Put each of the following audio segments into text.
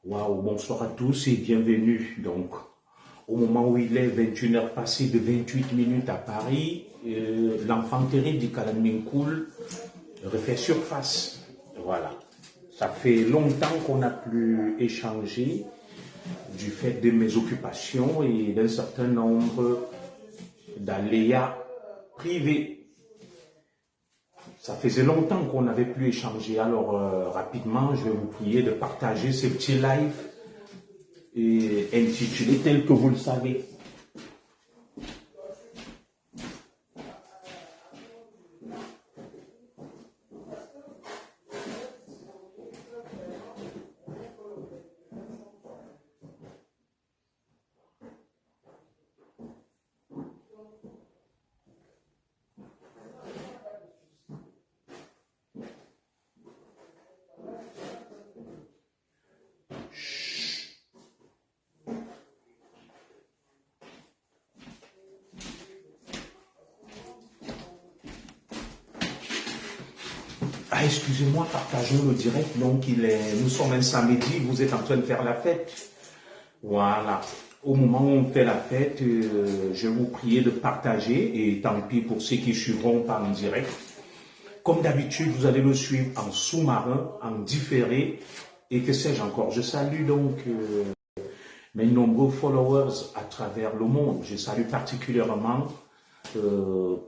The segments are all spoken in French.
Waouh, bonsoir à tous et bienvenue. Donc, au moment où il est 21h passé de 28 minutes à Paris, l'enfant terrible du Kalanminkoul refait surface. Voilà. Ça fait longtemps qu'on n'a plus échangé du fait de mes occupations et d'un certain nombre d'aléas privés. Ça faisait longtemps qu'on n'avait plus échangé. Alors, rapidement, je vais vous prier de partager ce petit live intitulé tel que vous le savez. Ah, excusez-moi, partageons le direct. Donc, nous sommes un samedi, vous êtes en train de faire la fête. Voilà. Au moment où on fait la fête, je vous prie de partager et tant pis pour ceux qui suivront par en direct. Comme d'habitude, vous allez me suivre en sous-marin, en différé et que sais-je encore. Je salue donc mes nombreux followers à travers le monde. Je salue particulièrement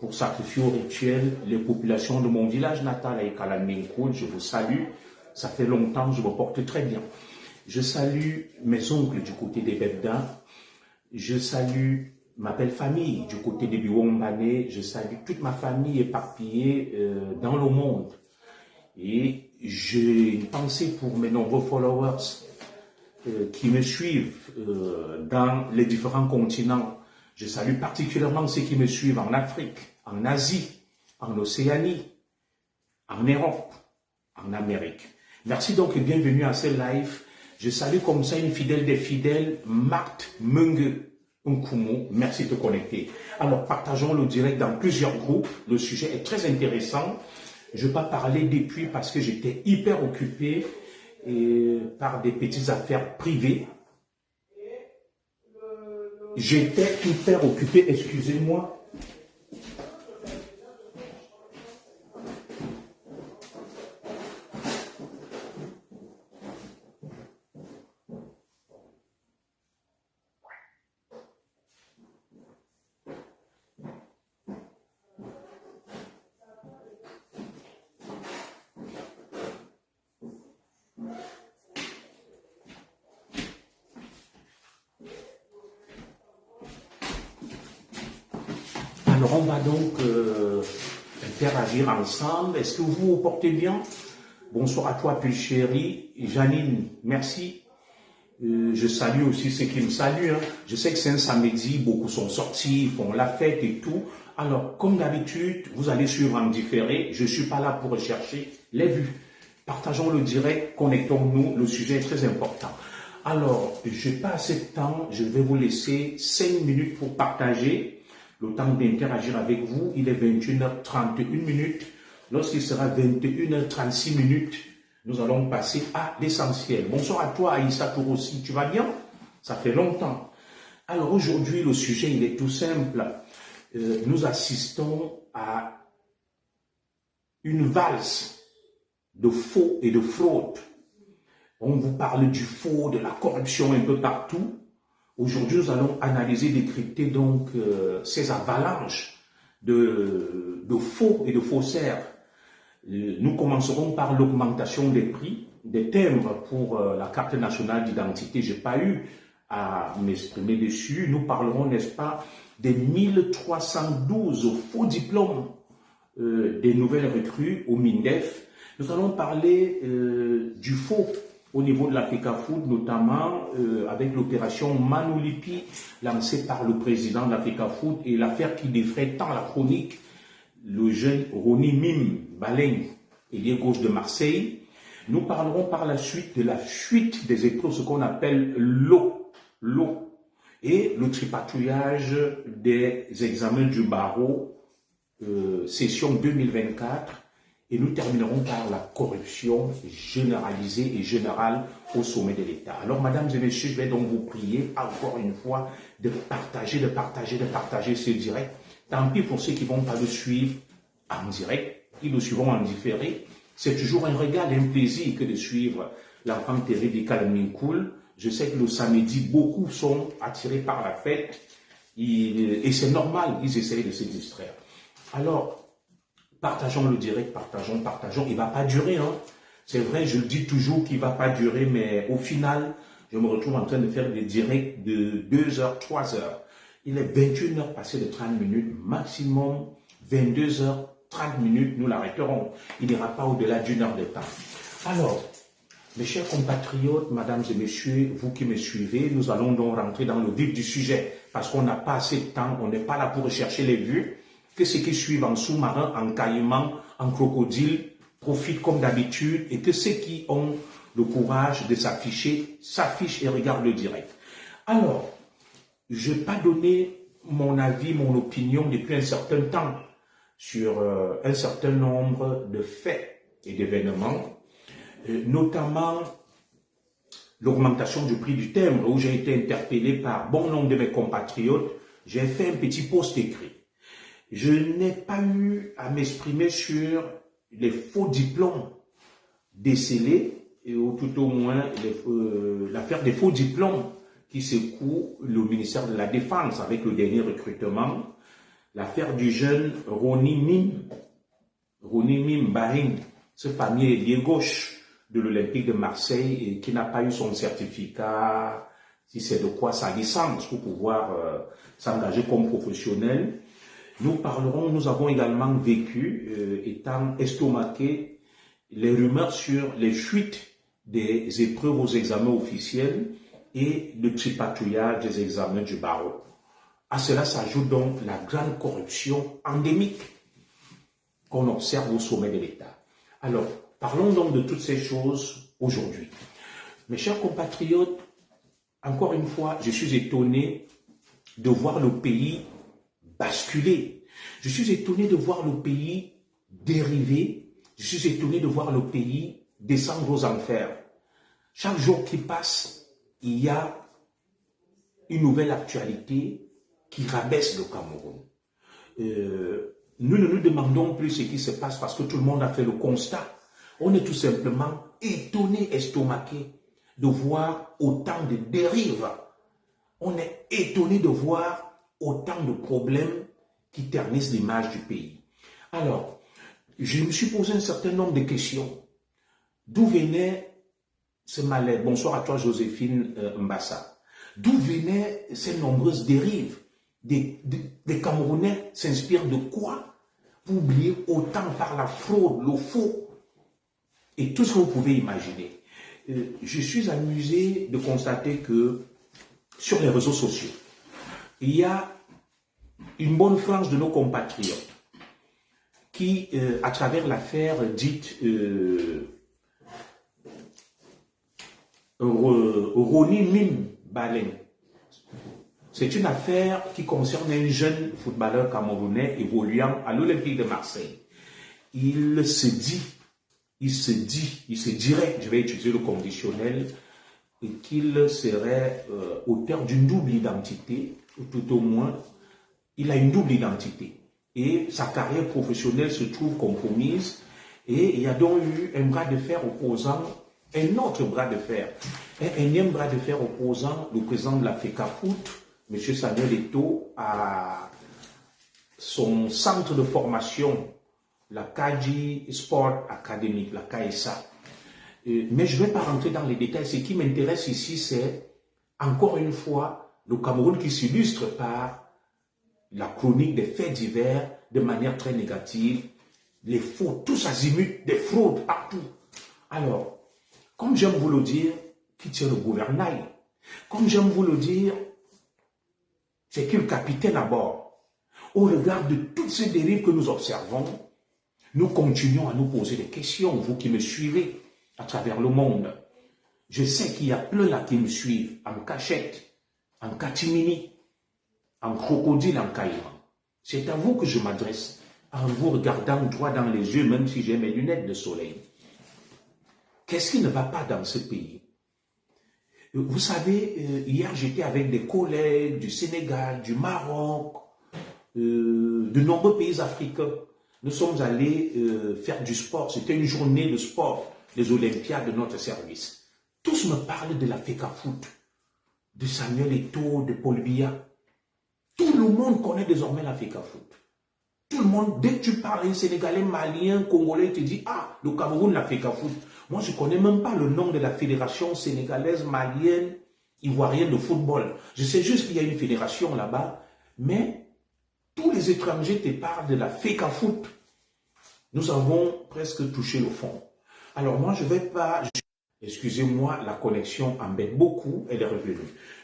pour sacrifier au rituel les populations de mon village natal à Kalanminkoul. Je vous salue. Ça fait longtemps, je me porte très bien. Je salue mes oncles du côté des Bebda. Je salue ma belle famille du côté des Biwombane. Je salue toute ma famille éparpillée dans le monde. Et j'ai une pensée pour mes nombreux followers qui me suivent dans les différents continents. Je salue particulièrement ceux qui me suivent en Afrique, en Asie, en Océanie, en Europe, en Amérique. Merci donc et bienvenue à ce live. Je salue comme ça une fidèle des fidèles, Marthe Mungue Nkumu. Merci de te connecter. Alors, partageons le direct dans plusieurs groupes. Le sujet est très intéressant. Je ne vais pas parler depuis parce que j'étais hyper occupé par des petites affaires privées. J'étais hyper occupé, excusez-moi. Alors, on va donc interagir ensemble. Est-ce que vous vous portez bien? Bonsoir à toi, plus chérie. Janine, merci. Je salue aussi ceux qui me saluent. Je sais que c'est un samedi, beaucoup sont sortis, font la fête et tout. Alors, comme d'habitude, vous allez suivre en différé. Je ne suis pas là pour rechercher les vues. Partageons le direct, connectons-nous. Le sujet est très important. Alors, je n'ai pas assez de temps. Je vais vous laisser 5 minutes pour partager. Le temps d'interagir avec vous, il est 21h31. Lorsqu'il sera 21h36, nous allons passer à l'essentiel. Bonsoir à toi, Aïssa Tourossi, tu vas bien? Ça fait longtemps. Alors aujourd'hui, le sujet, il est tout simple. Nous assistons à une valse de faux et de fraude. On vous parle du faux, de la corruption un peu partout. Aujourd'hui, nous allons analyser, décrypter donc ces avalanches de faux et de faussaires. Nous commencerons par l'augmentation des prix, des timbres pour la carte nationale d'identité. Je n'ai pas eu à m'exprimer dessus. Nous parlerons, n'est-ce pas, des 1312 faux diplômes des nouvelles recrues au MINDEF. Nous allons parler du faux au niveau de l'Africa Food, notamment avec l'opération Manoulipi lancée par le président de l'Africa Food et l'affaire qui défraie tant la chronique, le jeune Roni Mim Baleng, ailier gauche de Marseille. Nous parlerons par la suite de la fuite des épreuves, ce qu'on appelle l'eau, et le tripatouillage des examens du barreau, session 2024, et nous terminerons par la corruption généralisée et générale au sommet de l'État. Alors, mesdames et messieurs, je vais donc vous prier encore une fois de partager ce direct. Tant pis pour ceux qui ne vont pas le suivre en direct, ils le suivront en différé. C'est toujours un régal, un plaisir que de suivre l'enfant terrible du Calme Cool. Je sais que le samedi, beaucoup sont attirés par la fête et c'est normal, ils essayent de se distraire. Alors, partageons le direct, partageons. Il ne va pas durer, hein. C'est vrai, je dis toujours qu'il ne va pas durer, mais au final, je me retrouve en train de faire des directs de 2 heures, 3 heures. Il est 21 heures passées de 30 minutes, maximum 22 heures, 30 minutes, nous l'arrêterons. Il n'ira pas au-delà d'1 heure de temps. Alors, mes chers compatriotes, mesdames et messieurs, vous qui me suivez, nous allons donc rentrer dans le vif du sujet, parce qu'on n'a pas assez de temps, on n'est pas là pour rechercher les vues, que ceux qui suivent en sous-marin, en caïman, en crocodile, profitent comme d'habitude, et que ceux qui ont le courage de s'afficher, s'affichent et regardent le direct. Alors, je n'ai pas donné mon avis, mon opinion depuis un certain temps sur un certain nombre de faits et d'événements, notamment l'augmentation du prix du timbre, où j'ai été interpellé par bon nombre de mes compatriotes. J'ai fait un petit post écrit. Je n'ai pas eu à m'exprimer sur les faux diplômes décelés, ou tout au moins l'affaire des faux diplômes qui secoue le ministère de la Défense avec le dernier recrutement, l'affaire du jeune Roni Mim Bahing, ce fameux ailier gauche de l'Olympique de Marseille et qui n'a pas eu son certificat, si c'est de quoi sa licence pour pouvoir s'engager comme professionnel. Nous avons également vécu, étant estomaqués, les rumeurs sur les fuites des épreuves aux examens officiels et le tripatouillage des examens du barreau. À cela s'ajoute donc la grande corruption endémique qu'on observe au sommet de l'État. Alors, parlons donc de toutes ces choses aujourd'hui. Mes chers compatriotes, encore une fois, je suis étonné de voir le pays basculer. Je suis étonné de voir le pays dériver. Je suis étonné de voir le pays descendre aux enfers. Chaque jour qui passe, il y a une nouvelle actualité qui rabaisse le Cameroun. Nous ne nous demandons plus ce qui se passe parce que tout le monde a fait le constat. On est tout simplement étonné, estomaqué de voir autant de dérives. On est étonné de voir autant de problèmes qui ternissent l'image du pays. Alors, je me suis posé un certain nombre de questions. D'où venait ce mal-être? Bonsoir à toi, Joséphine Mbassa. D'où venaient ces nombreuses dérives? Des Camerounais s'inspirent de quoi pour oublier autant par la fraude, le faux et tout ce que vous pouvez imaginer? Je suis amusé de constater que sur les réseaux sociaux, il y a une bonne frange de nos compatriotes qui, à travers l'affaire dite Roni Mim Bahing, c'est une affaire qui concerne un jeune footballeur camerounais évoluant à l'Olympique de Marseille. Il se dirait, je vais utiliser le conditionnel, qu'il serait auteur d'une double identité, ou tout au moins, il a une double identité. Et sa carrière professionnelle se trouve compromise, et il y a donc eu un bras de fer opposant, un autre bras de fer, un énième bras de fer opposant le président de la FECAFOOT, M. Samuel Eto'o, à son centre de formation, la Kaji Sport Academy, la KSA. Mais je ne vais pas rentrer dans les détails. Ce qui m'intéresse ici, c'est, encore une fois, le Cameroun qui s'illustre par la chronique des faits divers de manière très négative, les faux, tous azimuts, des fraudes partout. Alors, comme j'aime vous le dire, qui tient le gouvernail? Comme j'aime vous le dire, c'est qui le capitaine à bord? Au regard de toutes ces dérives que nous observons, nous continuons à nous poser des questions, vous qui me suivez à travers le monde. Je sais qu'il y a plein là qui me suivent, en cachette, en catimini, en crocodile, en caïman. C'est à vous que je m'adresse. en vous regardant droit dans les yeux, même si j'ai mes lunettes de soleil. Qu'est-ce qui ne va pas dans ce pays? Vous savez, hier j'étais avec des collègues du Sénégal, du Maroc, de nombreux pays africains. Nous sommes allés faire du sport. C'était une journée de sport, les Olympiades de notre service. Tous me parlent de la FECAFOOT, de Samuel Eto'o, de Paul Biya. Tout le monde connaît désormais la FECAFOOT. Tout le monde, dès que tu parles un Sénégalais, Malien, Congolais, te dit « Ah, le Cameroun, la FECAFOOT ». Moi, je ne connais même pas le nom de la fédération sénégalaise, malienne, ivoirienne de football. Je sais juste qu'il y a une fédération là-bas, mais tous les étrangers te parlent de la FECAFOOT. Nous avons presque touché le fond. Alors moi, je ne vais pas... Excusez-moi, la connexion embête beaucoup, elle est revenue.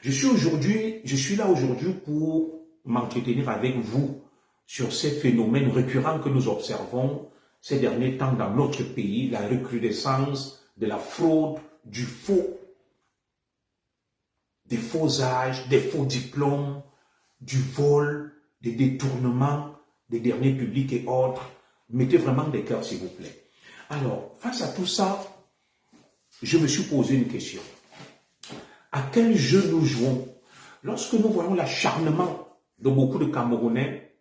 Je suis là aujourd'hui pour m'entretenir avec vous sur ces phénomènes récurrents que nous observons ces derniers temps dans notre pays, la recrudescence de la fraude, du faux, des faux âges, des faux diplômes, du vol, des détournements des derniers publics et autres. Mettez vraiment des cœurs, s'il vous plaît. Alors, face à tout ça, je me suis posé une question. À quel jeu nous jouons? Lorsque nous voyons l'acharnement de beaucoup de Camerounais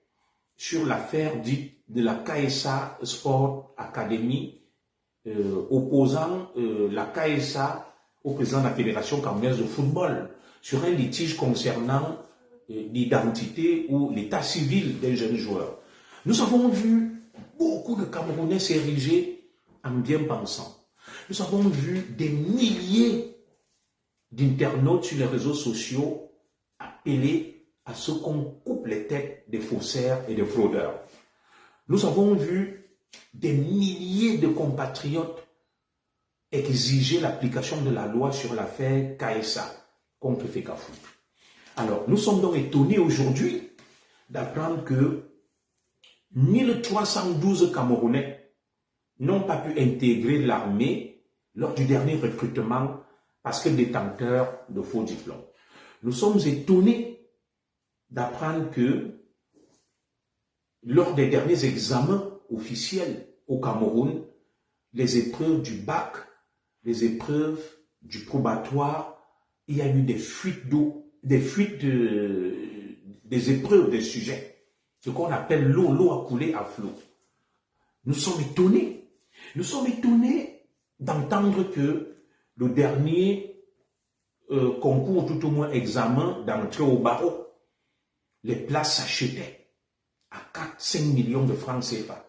sur l'affaire dite de la KSA Sport Academy, opposant la KSA au président de la Fédération camerounaise de football, sur un litige concernant l'identité ou l'état civil des jeunes joueurs. Nous avons vu beaucoup de Camerounais s'ériger en bien-pensants. Nous avons vu des milliers d'internautes sur les réseaux sociaux appeler à ce qu'on coupe les têtes des faussaires et des fraudeurs. Nous avons vu des milliers de compatriotes exiger l'application de la loi sur l'affaire KSA contre FECAFOOT. Alors, nous sommes donc étonnés aujourd'hui d'apprendre que 1312 Camerounais n'ont pas pu intégrer l'armée lors du dernier recrutement parce que détenteurs de faux diplômes. Nous sommes étonnés d'apprendre que lors des derniers examens officiels au Cameroun, les épreuves du bac, les épreuves du probatoire, il y a eu des fuites d'eau, des fuites des épreuves des sujets, ce qu'on appelle l'eau a coulé à flot. Nous sommes étonnés. Nous sommes étonnés d'entendre que le dernier concours, tout au moins examen d'entrée au barreau, les places s'achetaient à 4-5 millions de francs CFA.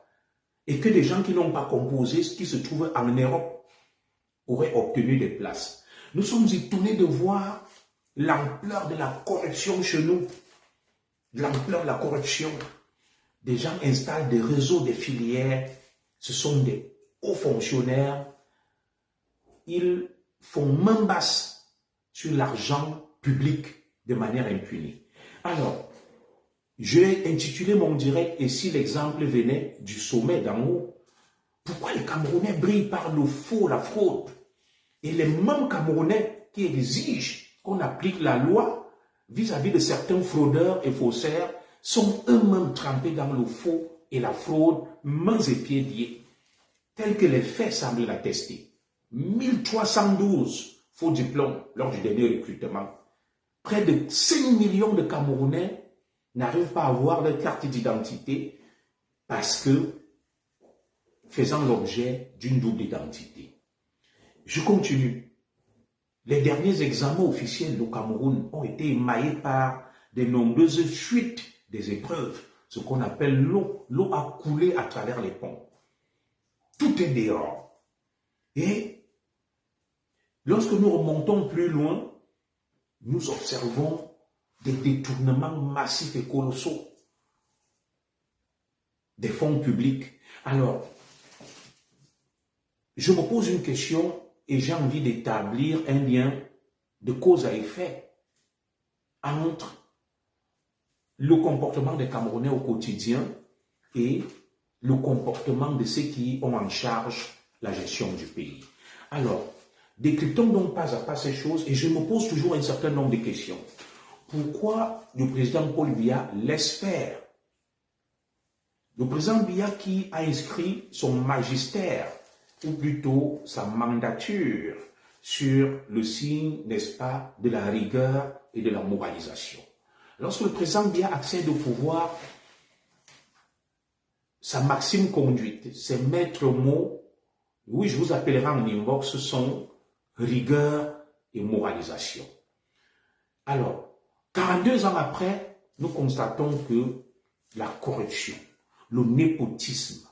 Et que des gens qui n'ont pas composé, qui se trouvent en Europe, auraient obtenu des places. Nous sommes étonnés de voir l'ampleur de la corruption chez nous. L'ampleur de la corruption. Des gens installent des réseaux, des filières. Ce sont des hauts fonctionnaires. Ils font main basse sur l'argent public de manière impunie. Alors, j'ai intitulé mon direct « Et si l'exemple venait du sommet d'en haut ?» Pourquoi les Camerounais brillent par le faux, la fraude? Et les mêmes Camerounais qui exigent qu'on applique la loi vis-à-vis de certains fraudeurs et faussaires sont eux-mêmes trempés dans le faux et la fraude, mains et pieds liés, tels que les faits semblent l'attester. 1312 faux diplômes lors du dernier recrutement. Près de 5 millions de Camerounais n'arrivent pas à avoir leur carte d'identité parce que faisant l'objet d'une double identité. Je continue. Les derniers examens officiels au Cameroun ont été émaillés par de nombreuses fuites des épreuves, ce qu'on appelle l'eau. L'eau a coulé à travers les ponts. Tout est dehors. Et lorsque nous remontons plus loin, nous observons des détournements massifs et colossaux des fonds publics. Alors, je me pose une question et j'ai envie d'établir un lien de cause à effet entre le comportement des Camerounais au quotidien et le comportement de ceux qui ont en charge la gestion du pays. Alors, décryptons donc pas à pas ces choses et je me pose toujours un certain nombre de questions. Pourquoi le président Paul Biya laisse faire Le président Biya qui a inscrit son magistère, ou plutôt sa mandature, sur le signe, n'est-ce pas, de la rigueur et de la moralisation. Lorsque le président Biya accède au pouvoir, sa maxime conduite, ses maîtres mots, oui, je vous appellerai en inbox, sont rigueur et moralisation. Alors, 42 ans après, nous constatons que la corruption, le népotisme,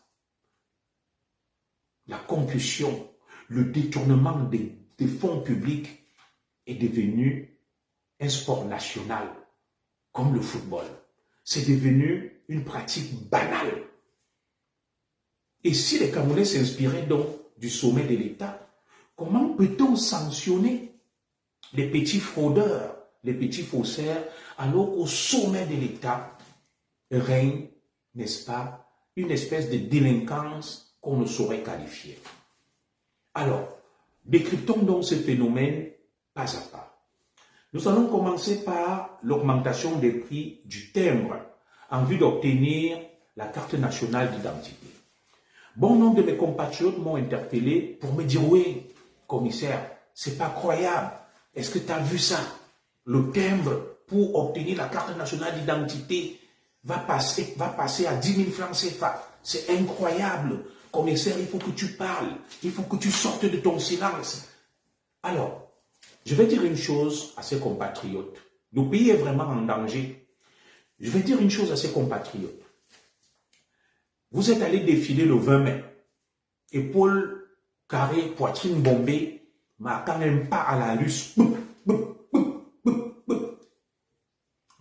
la concussion, le détournement des fonds publics est devenu un sport national, comme le football. C'est devenu une pratique banale. Et si les Camerounais s'inspiraient donc du sommet de l'État, comment peut-on sanctionner les petits fraudeurs, les petits faussaires, alors qu'au sommet de l'État règne, n'est-ce pas, une espèce de délinquance qu'on ne saurait qualifier. Alors, décryptons donc ce phénomène pas à pas. Nous allons commencer par l'augmentation des prix du timbre en vue d'obtenir la carte nationale d'identité. Bon nombre de mes compatriotes m'ont interpellé pour me dire « Oui, commissaire, c'est pas croyable. Est-ce que tu as vu ça? Le timbre pour obtenir la carte nationale d'identité va passer à 10 000 francs CFA. C'est incroyable. Commissaire, il faut que tu parles. Il faut que tu sortes de ton silence. » Alors, je vais dire une chose à ces compatriotes. Le pays est vraiment en danger. Je vais dire une chose à ces compatriotes. Vous êtes allé défiler le 20 mai. Épaules carrées, poitrine bombée, marquant un pas à la russe.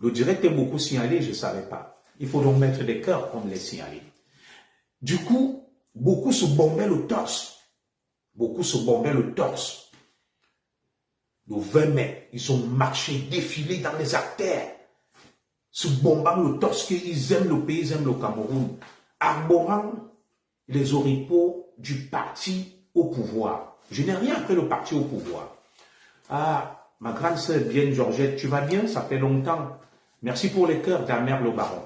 Le direct est beaucoup signalé, je ne savais pas. Il faut donc mettre des cœurs comme les signaler. Du coup, beaucoup se bombaient le torse. Beaucoup se bombaient le torse. Le 20 mai, ils ont marché, défilé dans les artères, se bombant le torse qu'ils aiment le pays, ils aiment le Cameroun, arborant les oripeaux du parti au pouvoir. Je n'ai rien après le parti au pouvoir. Ah, ma grande sœur bien Georgette, tu vas bien? Ça fait longtemps. Merci pour les cœurs, ta mère le baron.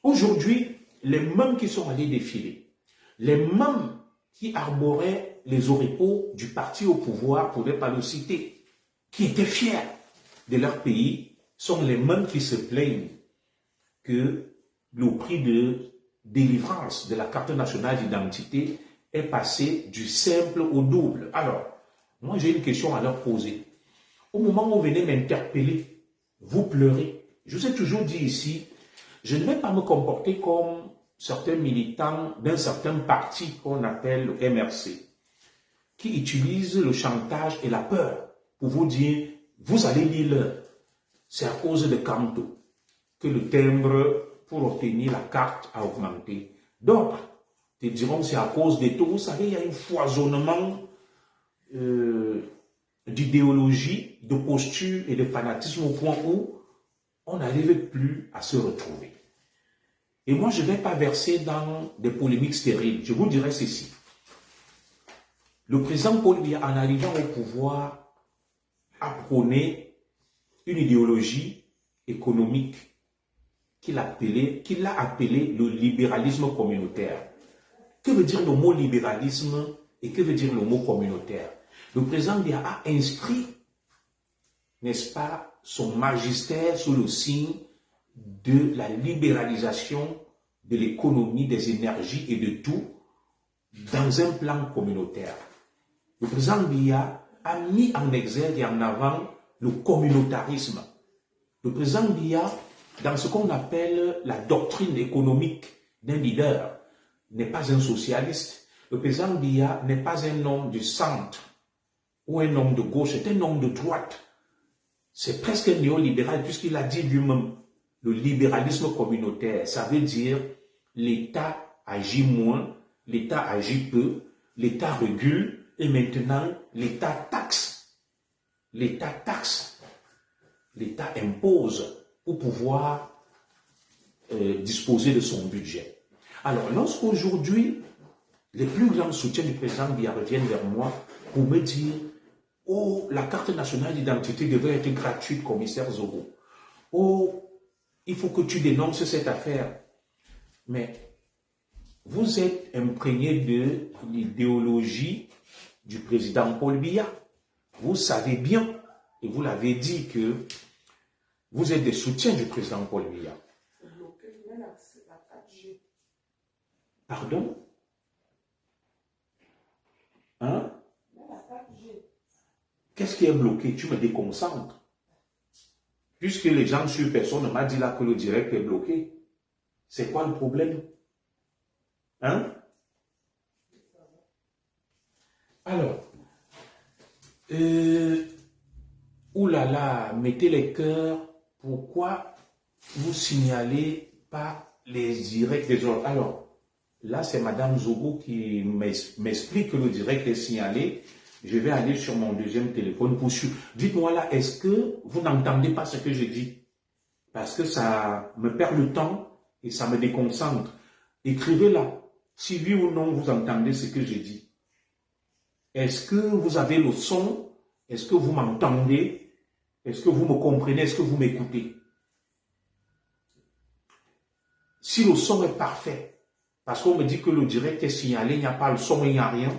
Aujourd'hui, les mêmes qui sont allés défiler, les mêmes qui arboraient les oripeaux du parti au pouvoir, pour ne pas le citer, qui étaient fiers de leur pays, sont les mêmes qui se plaignent que le prix de délivrance de la carte nationale d'identité est passé du simple au double. Alors, moi j'ai une question à leur poser. Au moment où vous venez m'interpeller, vous pleurez. Je vous ai toujours dit ici, je ne vais pas me comporter comme certains militants d'un certain parti qu'on appelle le MRC, qui utilisent le chantage et la peur pour vous dire, vous allez lire, c'est à cause de Kanto que le timbre pour obtenir la carte a augmenté. D'autres te diront c'est à cause des taux. Vous savez, il y a un foisonnement d'idéologie, de posture et de fanatisme au point où on n'arrive plus à se retrouver. Et moi, je ne vais pas verser dans des polémiques stériles. Je vous dirai ceci. Le président Paul Biya, en arrivant au pouvoir, a prôné une idéologie économique qu'il a appelé le libéralisme communautaire. Que veut dire le mot libéralisme et que veut dire le mot communautaire? Le président Biya a inscrit, n'est-ce pas, son magistère sous le signe de la libéralisation de l'économie, des énergies et de tout dans un plan communautaire. Le président Biya a mis en exergue et en avant le communautarisme. Le président Biya, dans ce qu'on appelle la doctrine économique d'un leader, n'est pas un socialiste. Le président Biya n'est pas un homme du centre ou un homme de gauche, c'est un homme de droite. C'est presque un néolibéral puisqu'il a dit lui-même le libéralisme communautaire. Ça veut dire l'État agit moins, l'État agit peu, l'État régule et maintenant l'État taxe. L'État taxe. L'État impose pour pouvoir disposer de son budget. Alors, lorsqu'aujourd'hui, les plus grands soutiens du président Biya reviennent vers moi pour me dire « Oh, la carte nationale d'identité devrait être gratuite, commissaire Zogo. Oh, il faut que tu dénonces cette affaire. » Mais vous êtes imprégné de l'idéologie du président Paul Biya. Vous savez bien, et vous l'avez dit, que vous êtes des soutiens du président Paul Biya. Pardon? Hein? Qu'est-ce qui est bloqué? Tu me déconcentres. Puisque les gens sur personne ne m'a dit là que le direct est bloqué. C'est quoi le problème? Hein? Alors, oulala, mettez les cœurs. Pourquoi vous signalez pas les directs des autres? Alors, là, c'est Madame Zogo qui m'explique que le direct est signalé. Je vais aller sur mon deuxième téléphone pour suivre. Dites-moi là, est-ce que vous n'entendez pas ce que je dis? Parce que ça me perd le temps et ça me déconcentre. Écrivez là, si oui ou non vous entendez ce que je dis. Est-ce que vous avez le son? Est-ce que vous m'entendez? Est-ce que vous me comprenez? Est-ce que vous m'écoutez? Si le son est parfait, parce qu'on me dit que le direct est signalé, il n'y a pas le son, il n'y a rien.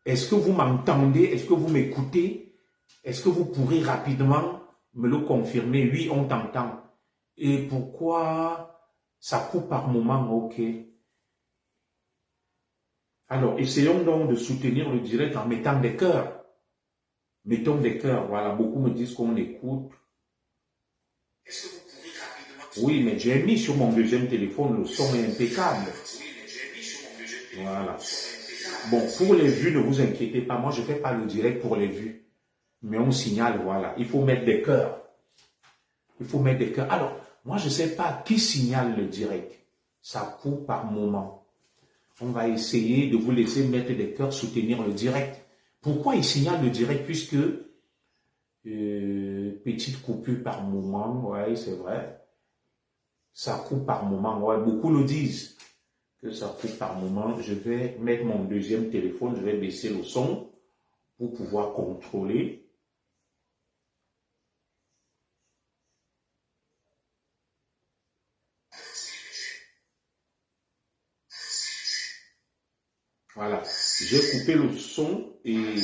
Est-ce que vous m'entendez? Est-ce que vous m'écoutez? Est-ce que vous pourrez rapidement me le confirmer? Oui, on t'entend. Et pourquoi ça coupe par moment? Ok. Alors, essayons donc de soutenir le direct en mettant des cœurs. Mettons des cœurs. Voilà, beaucoup me disent qu'on écoute. Est-ce que vous pouvez rapidement... Oui, mais j'ai mis sur mon deuxième téléphone, le son est impeccable. Voilà. Bon, pour les vues, ne vous inquiétez pas. Moi, je ne fais pas le direct pour les vues. Mais on signale, voilà. Il faut mettre des cœurs. Il faut mettre des cœurs. Alors, moi, je ne sais pas qui signale le direct. Ça coupe par moment. On va essayer de vous laisser mettre des cœurs, soutenir le direct. Pourquoi il signale le direct? Puisque, petite coupure par moment, ouais, c'est vrai. Ça coupe par moment, ouais. Beaucoup le disent. Que ça coupe par moment, je vais mettre mon deuxième téléphone, je vais baisser le son pour pouvoir contrôler. Voilà, j'ai coupé le son et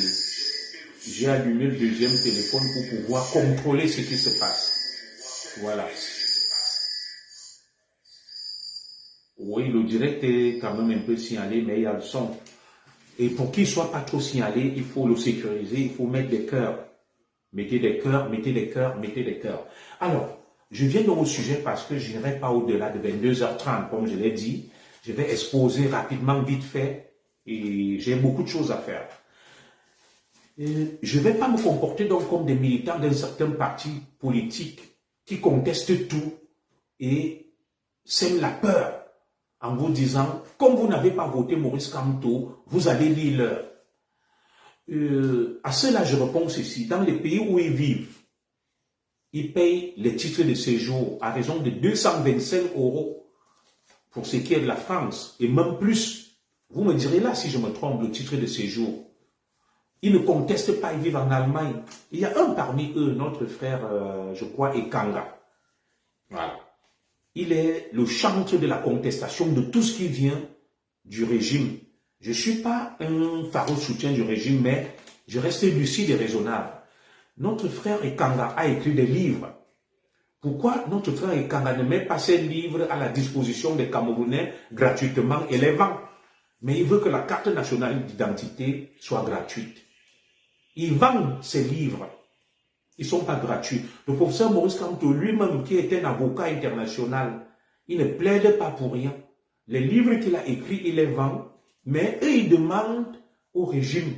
j'ai allumé le deuxième téléphone pour pouvoir contrôler ce qui se passe. Voilà. Oui, le direct est quand même un peu signalé, mais il y a le son. Et pour qu'il ne soit pas trop signalé, il faut le sécuriser, il faut mettre des cœurs. Mettez des cœurs, mettez des cœurs, mettez des cœurs. Alors, je viens donc au sujet parce que je n'irai pas au-delà de 22h30, comme je l'ai dit. Je vais exposer rapidement, vite fait, et j'ai beaucoup de choses à faire. Je ne vais pas me comporter donc comme des militants d'un certain parti politique qui contestent tout et sèment la peur en vous disant, comme vous n'avez pas voté Maurice Kamto, vous allez lire l'heure. À cela, je réponds ceci. Dans les pays où ils vivent, ils payent les titres de séjour à raison de 225 € pour ce qui est de la France, et même plus. Vous me direz là, si je me trompe, le titre de séjour. Ils ne contestent pas, ils vivent en Allemagne. Il y a un parmi eux, notre frère, je crois, Ekanga. Voilà. Il est le chantre de la contestation de tout ce qui vient du régime. Je ne suis pas un farouche soutien du régime, mais je reste lucide et raisonnable. Notre frère Ekanga a écrit des livres. Pourquoi notre frère Ekanga ne met pas ces livres à la disposition des Camerounais gratuitement et les vend? Mais il veut que la carte nationale d'identité soit gratuite. Il vend ces livres. Ils ne sont pas gratuits. Le professeur Maurice Kamto lui-même, qui est un avocat international, il ne plaide pas pour rien. Les livres qu'il a écrits, il les vend, mais eux, ils demandent au régime,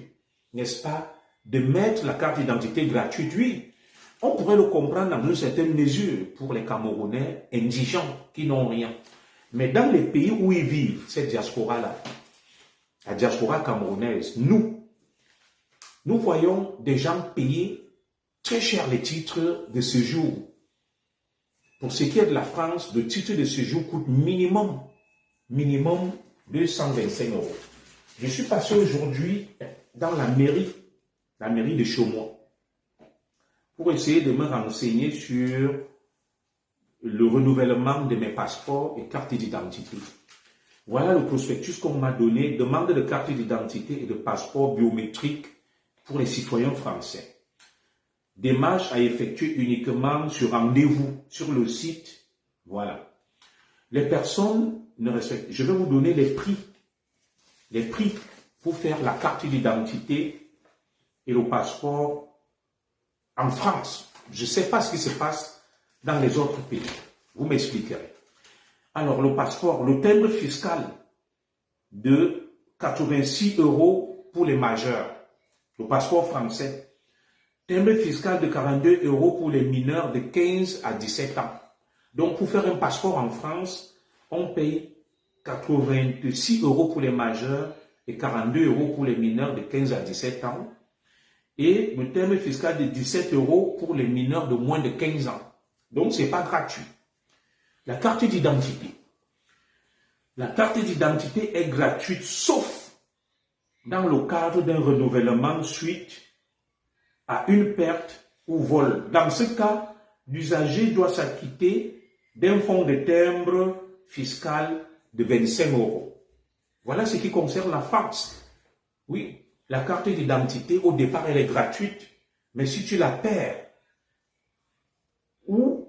n'est-ce pas, de mettre la carte d'identité gratuite. Oui, on pourrait le comprendre dans une certaine mesure pour les Camerounais indigents qui n'ont rien. Mais dans les pays où ils vivent, cette diaspora-là, la diaspora camerounaise, nous voyons des gens payer très cher les titres de séjour. Pour ce qui est de la France, le titre de séjour coûte minimum 225 €. Je suis passé aujourd'hui dans la mairie de Chaumont, pour essayer de me renseigner sur le renouvellement de mes passeports et cartes d'identité. Voilà le prospectus qu'on m'a donné, demande de carte d'identité et de passeport biométrique pour les citoyens français. Démarche à effectuer uniquement sur rendez-vous sur le site. Voilà. Les personnes ne respectent. Je vais vous donner les prix. Les prix pour faire la carte d'identité et le passeport en France. Je ne sais pas ce qui se passe dans les autres pays. Vous m'expliquerez. Alors, le passeport, le timbre fiscal de 86 € pour les majeurs. Le passeport français. Timbre fiscal de 42 € pour les mineurs de 15 à 17 ans. Donc, pour faire un passeport en France, on paye 86 € pour les majeurs et 42 € pour les mineurs de 15 à 17 ans. Et le timbre fiscal de 17 € pour les mineurs de moins de 15 ans. Donc, ce n'est pas gratuit. La carte d'identité. La carte d'identité est gratuite, sauf dans le cadre d'un renouvellement suite à une perte ou vol. Dans ce cas, l'usager doit s'acquitter d'un fonds de timbre fiscal de 25 €. Voilà ce qui concerne la France. Oui, la carte d'identité, au départ, elle est gratuite, mais si tu la perds ou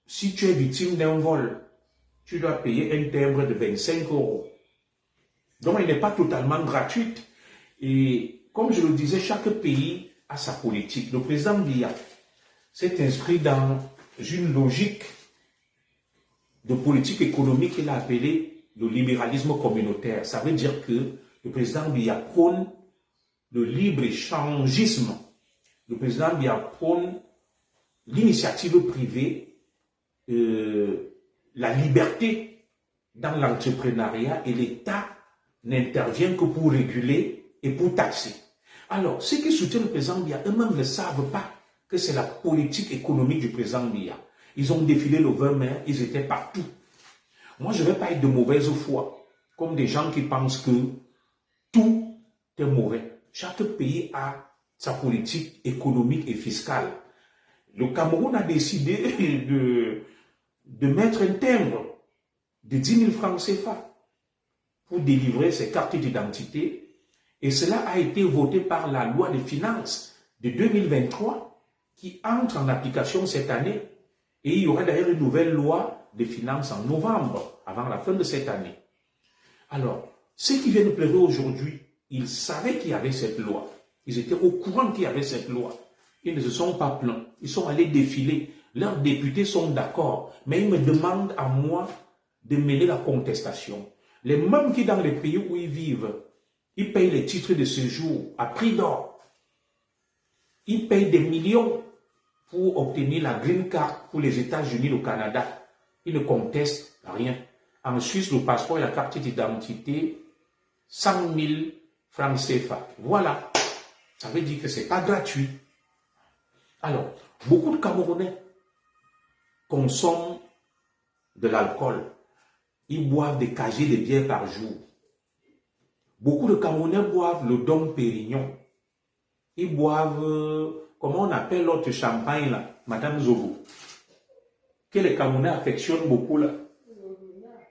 si tu es victime d'un vol, tu dois payer un timbre de 25 €. Donc, elle n'est pas totalement gratuite. Et comme je le disais, chaque pays a sa politique. Le président Biya s'est inscrit dans une logique de politique économique qu'il a appelée le libéralisme communautaire. Ça veut dire que le président Biya prône le libre-échangisme. Le président Biya prône l'initiative privée, la liberté dans l'entrepreneuriat, et l'État n'intervient que pour réguler et pour taxer. Alors, ceux qui soutiennent le président Biya eux-mêmes ne savent pas que c'est la politique économique du président Biya. Ils ont défilé le 20 mai, ils étaient partout. Moi, je ne vais pas être de mauvaise foi, comme des gens qui pensent que tout est mauvais. Chaque pays a sa politique économique et fiscale. Le Cameroun a décidé de mettre un timbre de 10 000 francs CFA pour délivrer ses cartes d'identité. Et cela a été voté par la loi de finances de 2023 qui entre en application cette année. Et il y aura d'ailleurs une nouvelle loi de finances en novembre, avant la fin de cette année. Alors, ceux qui viennent pleurer aujourd'hui, ils savaient qu'il y avait cette loi. Ils étaient au courant qu'il y avait cette loi. Ils ne se sont pas plaints. Ils sont allés défiler. Leurs députés sont d'accord. Mais ils me demandent à moi de mener la contestation. Les mêmes qui, dans les pays où ils vivent, ils payent les titres de séjour à prix d'or. Ils payent des millions pour obtenir la green card pour les États-Unis, le Canada. Ils ne contestent rien. En Suisse, le passeport et la carte d'identité, 100 000 francs CFA. Voilà. Ça veut dire que ce n'est pas gratuit. Alors, beaucoup de Camerounais consomment de l'alcool. Ils boivent des cagiers de bière par jour. Beaucoup de Camerounais boivent le Dom Pérignon. Ils boivent, comment on appelle l'autre champagne là, Madame Zogo, que les Camerounais affectionnent beaucoup là.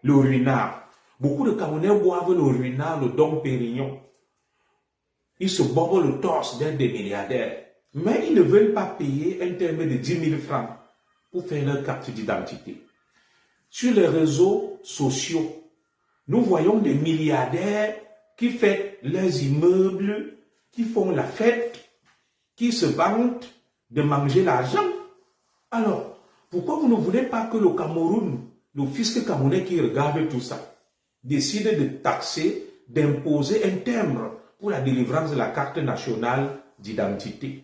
Le Ruinart. Beaucoup de Camerounais boivent le Ruinart, le Dom Pérignon. Ils se bombent le torse d'être des milliardaires. Mais ils ne veulent pas payer un terme de 10 000 francs pour faire leur carte d'identité. Sur les réseaux sociaux, nous voyons des milliardaires qui fêtent leurs immeubles, qui font la fête, qui se vantent de manger l'argent. Alors, pourquoi vous ne voulez pas que le Cameroun, le fisc camerounais qui regarde tout ça, décide de taxer, d'imposer un timbre pour la délivrance de la carte nationale d'identité?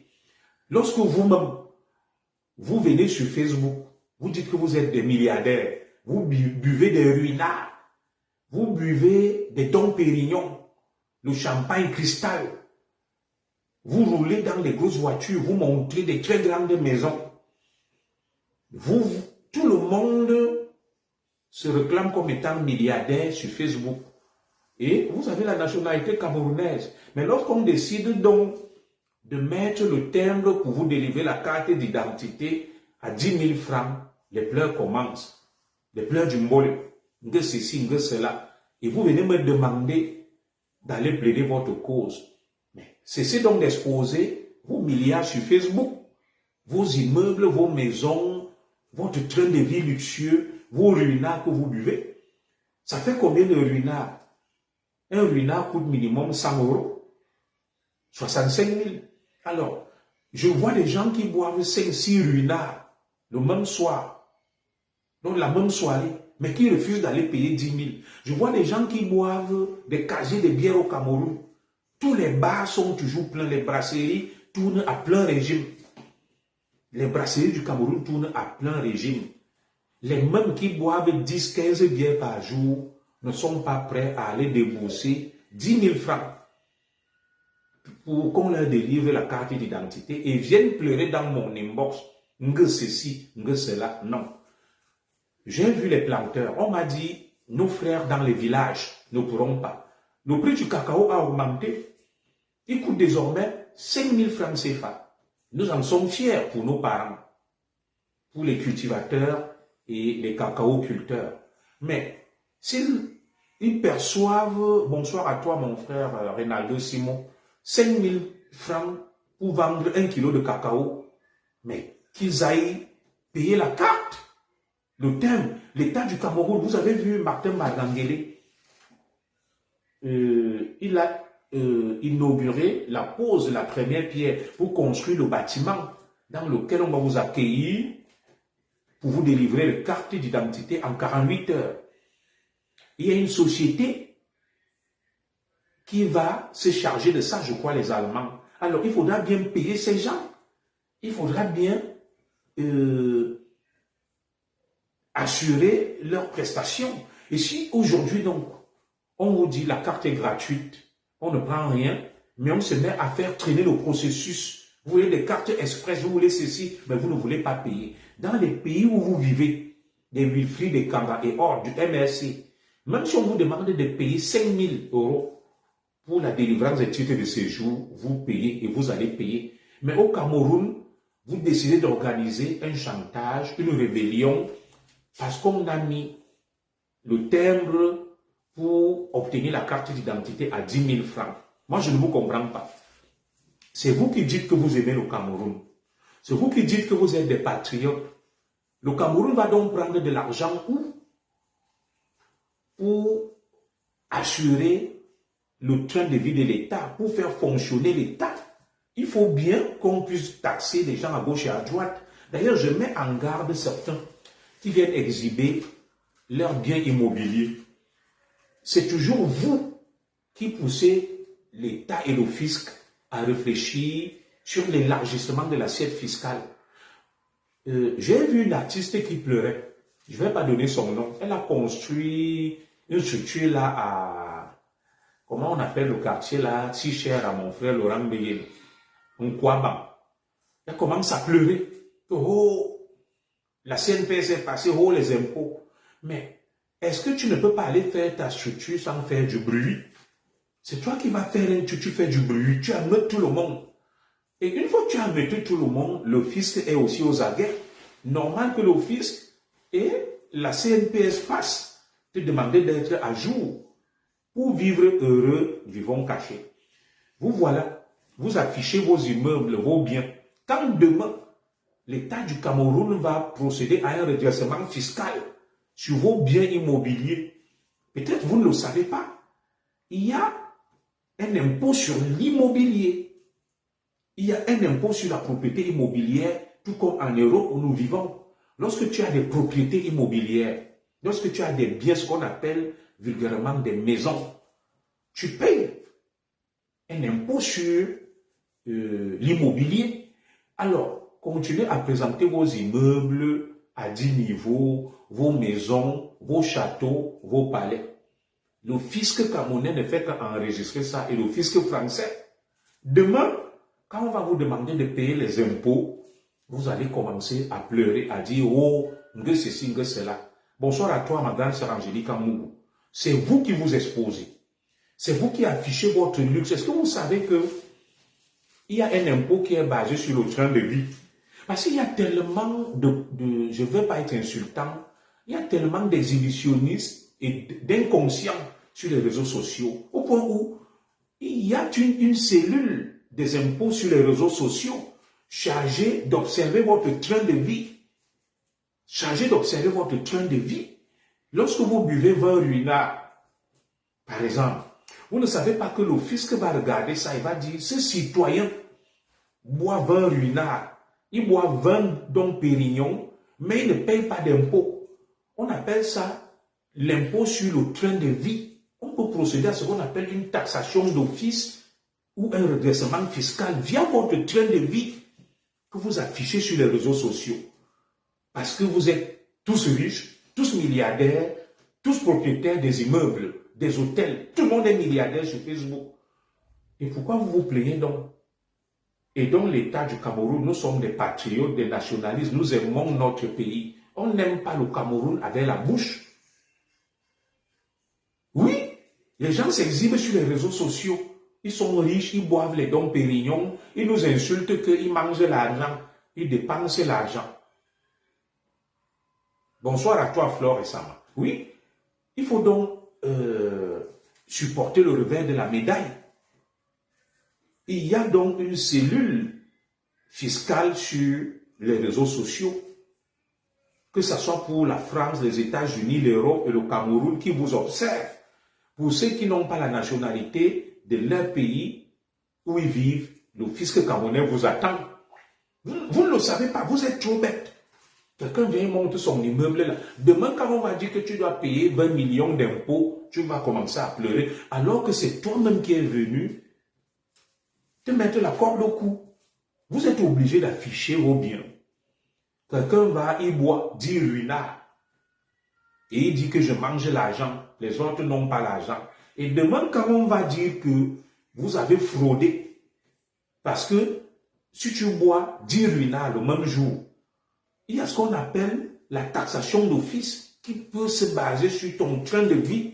Lorsque vous-même, vous venez sur Facebook, vous dites que vous êtes des milliardaires, vous buvez des ruinards, vous buvez des Dom Pérignon, le champagne cristal, vous roulez dans des grosses voitures, vous montrez des très grandes maisons. Tout le monde se réclame comme étant milliardaire sur Facebook. Et vous avez la nationalité camerounaise. Mais lorsqu'on décide donc de mettre le timbre pour vous délivrer la carte d'identité à 10 000 francs, les pleurs commencent. Les pleurs du mbole, de ceci, de cela. Et vous venez me demander d'aller plaider votre cause. Mais cessez donc d'exposer vos milliards sur Facebook, vos immeubles, vos maisons, votre train de vie luxueux, vos ruinards que vous buvez. Ça fait combien de ruinards? Un ruinard coûte minimum 100 €, 65 000. Alors, je vois des gens qui boivent 5-6 ruinards le même soir, donc la même soirée, mais qui refusent d'aller payer 10 000. Je vois des gens qui boivent des casiers de bière au Cameroun. Tous les bars sont toujours pleins, les brasseries tournent à plein régime. Les brasseries du Cameroun tournent à plein régime. Les mêmes qui boivent 10-15 bières par jour ne sont pas prêts à aller débourser 10 000 francs pour qu'on leur délivre la carte d'identité et viennent pleurer dans mon inbox. Nga ceci, nga cela. Non. J'ai vu les planteurs. On m'a dit, nos frères dans les villages ne pourront pas. Le prix du cacao a augmenté. Il coûte désormais 5 000 francs CFA. Nous en sommes fiers pour nos parents, pour les cultivateurs et les cacao-culteurs. Mais s'ils perçoivent, bonsoir à toi mon frère Reynaldo Simon, 5 000 francs pour vendre 1 kilo de cacao, mais qu'ils aillent payer la carte. Le thème, l'État du Cameroun, vous avez vu Martin Marganguele, il a inauguré la pose de la première pierre pour construire le bâtiment dans lequel on va vous accueillir pour vous délivrer la carte d'identité en 48 heures. Il y a une société qui va se charger de ça, je crois, les Allemands. Alors, il faudra bien payer ces gens. Il faudra bien assurer leurs prestations. Et si aujourd'hui, donc, on vous dit la carte est gratuite, on ne prend rien, mais on se met à faire traîner le processus. Vous voulez des cartes express, vous voulez ceci, mais vous ne voulez pas payer. Dans les pays où vous vivez, des Wilfried, des Kanga et hors du MRC, même si on vous demande de payer 5 000 € pour la délivrance des titres de séjour, vous payez et vous allez payer. Mais au Cameroun, vous décidez d'organiser un chantage, une rébellion, parce qu'on a mis le timbre pour obtenir la carte d'identité à 10 000 francs. Moi, je ne vous comprends pas. C'est vous qui dites que vous aimez le Cameroun. C'est vous qui dites que vous êtes des patriotes. Le Cameroun va donc prendre de l'argent où? Pour assurer le train de vie de l'État, pour faire fonctionner l'État. Il faut bien qu'on puisse taxer les gens à gauche et à droite. D'ailleurs, je mets en garde certains qui viennent exhiber leurs biens immobiliers. C'est toujours vous qui poussez l'État et le fisc à réfléchir sur l'élargissement de l'assiette fiscale. J'ai vu une artiste qui pleurait. Je ne vais pas donner son nom. Elle a construit une structure là à... Comment on appelle le quartier là, si cher à mon frère Laurent Beyel. Un Kwaba. Elle commence à pleurer. Oh, la CNPS est passée, oh les impôts. Mais est-ce que tu ne peux pas aller faire ta structure sans faire du bruit? C'est toi qui vas faire, tu fais du bruit, tu ameutes tout le monde. Et une fois que tu as ameutes tout le monde, le fisc est aussi aux aguets. Normal que le fisc et la CNPS fassent te demander d'être à jour. Pour vivre heureux, vivons cachés. Vous voilà, vous affichez vos immeubles, vos biens. Quand demain, l'État du Cameroun va procéder à un redressement fiscal sur vos biens immobiliers, peut-être vous ne le savez pas, il y a un impôt sur l'immobilier. Il y a un impôt sur la propriété immobilière, tout comme en Europe où nous vivons. Lorsque tu as des propriétés immobilières, lorsque tu as des biens, ce qu'on appelle vulgairement des maisons, tu payes un impôt sur l'immobilier. Alors, continuez à présenter vos immeubles à 10 niveaux, vos maisons, vos châteaux, vos palais. Le fisc camerounais ne fait qu'enregistrer ça et le fisc français. Demain, quand on va vous demander de payer les impôts, vous allez commencer à pleurer, à dire « Oh, que ceci, que cela ». Bonsoir à toi, ma grande sœur Angélique Amougou. C'est vous qui vous exposez. C'est vous qui affichez votre luxe. Est-ce que vous savez qu'il y a un impôt qui est basé sur le train de vie? Parce qu'il y a tellement je ne veux pas être insultant, il y a tellement d'exhibitionnistes et d'inconscients sur les réseaux sociaux, au point où il y a une cellule des impôts sur les réseaux sociaux chargée d'observer votre train de vie. Chargée d'observer votre train de vie. Lorsque vous buvez 20 ruinards, par exemple, vous ne savez pas que le fisc va regarder ça et va dire, ce citoyen boit 20 ruinards, il boit 20 dom Pérignon, mais il ne paye pas d'impôt. On appelle ça l'impôt sur le train de vie. On peut procéder à ce qu'on appelle une taxation d'office ou un redressement fiscal via votre train de vie que vous affichez sur les réseaux sociaux. Parce que vous êtes tous riches, tous milliardaires, tous propriétaires des immeubles, des hôtels. Tout le monde est milliardaire sur Facebook. Et pourquoi vous vous plaignez donc? Et dans l'État du Cameroun, nous sommes des patriotes, des nationalistes, nous aimons notre pays. On n'aime pas le Cameroun avec la bouche. Oui, les gens s'exhibent sur les réseaux sociaux. Ils sont riches, ils boivent les dom Pérignon, ils nous insultent qu'ils mangent l'argent, ils dépensent l'argent. Bonsoir à toi, Flore et Sama. Oui, il faut donc supporter le revers de la médaille. Il y a donc une cellule fiscale sur les réseaux sociaux, que ce soit pour la France, les États-Unis, l'Europe et le Cameroun, qui vous observent. Pour ceux qui n'ont pas la nationalité de leur pays où ils vivent, le fisc camerounais vous attend. Vous ne le savez pas, vous êtes trop bête. Quelqu'un vient monter son immeuble là. Demain, quand on va dire que tu dois payer 20 millions d'impôts, tu vas commencer à pleurer, alors que c'est toi-même qui es venu te mettre la corde au cou. Vous êtes obligé d'afficher vos biens. Quelqu'un va, il boit 10 ruinards. Et il dit que je mange l'argent. Les autres n'ont pas l'argent. Et demain, quand on va dire que vous avez fraudé, parce que si tu bois 10 ruinards le même jour, il y a ce qu'on appelle la taxation d'office qui peut se baser sur ton train de vie.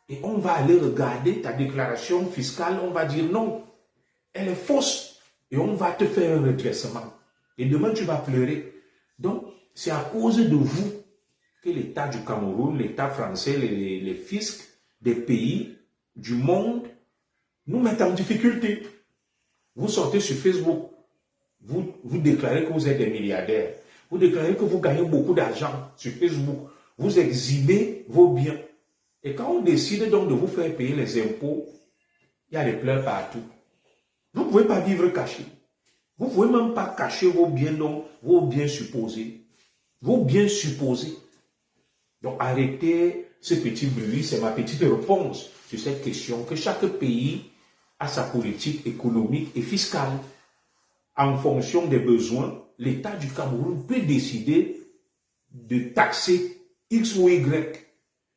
Et on va aller regarder ta déclaration fiscale, on va dire non, elle est fausse. Et on va te faire un redressement. Et demain, tu vas pleurer. Donc, c'est à cause de vous que l'État du Cameroun, l'État français, les fiscs des pays du monde nous mettent en difficulté. Vous sortez sur Facebook, vous déclarez que vous êtes des milliardaires. Vous déclarez que vous gagnez beaucoup d'argent sur Facebook. Vous exhibez vos biens. Et quand on décide donc de vous faire payer les impôts, il y a des pleurs partout. Vous ne pouvez pas vivre caché. Vous ne pouvez même pas cacher vos biens, donc vos biens supposés. Vos biens supposés. Donc arrêtez ce petit bruit, c'est ma petite réponse sur cette question, que chaque pays a sa politique économique et fiscale. En fonction des besoins, l'État du Cameroun peut décider de taxer X ou Y,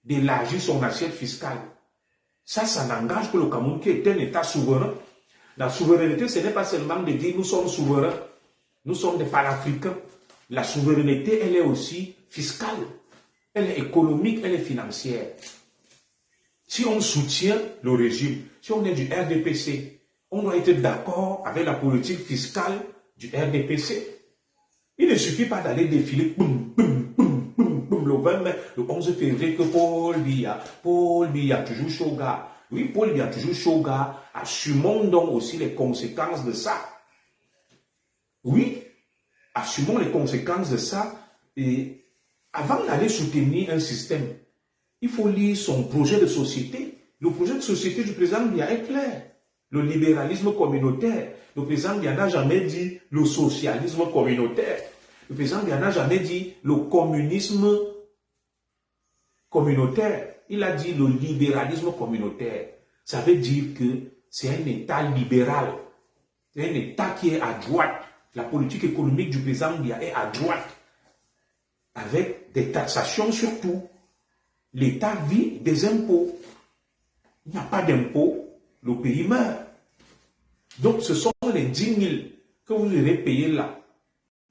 d'élargir son assiette fiscale. Ça n'engage que le Cameroun qui est un État souverain. La souveraineté, ce n'est pas seulement de dire nous sommes souverains, nous sommes des panafricains. La souveraineté, elle est aussi fiscale, elle est économique, elle est financière. Si on soutient le régime, si on est du RDPC, on doit être d'accord avec la politique fiscale du RDPC. Il ne suffit pas d'aller défiler boum, boum, boum, boum, boum, le 20 mai, le 11 février que Paul Biya, toujours chaud gars. Oui, Paul Biya, toujours chaud gars. Assumons donc aussi les conséquences de ça. Oui, assumons les conséquences de ça. Et avant d'aller soutenir un système, il faut lire son projet de société. Le projet de société du président Biya est clair. Le libéralisme communautaire. Le président Biya n'a jamais dit le socialisme communautaire. Le président Biya n'a jamais dit le communisme communautaire. Il a dit le libéralisme communautaire. Ça veut dire que c'est un État libéral. C'est un État qui est à droite. La politique économique du président Biya est à droite. Avec des taxations surtout. L'État vit des impôts. Il n'y a pas d'impôts, le pays meurt. Donc ce sont les 10 000 que vous devez payer là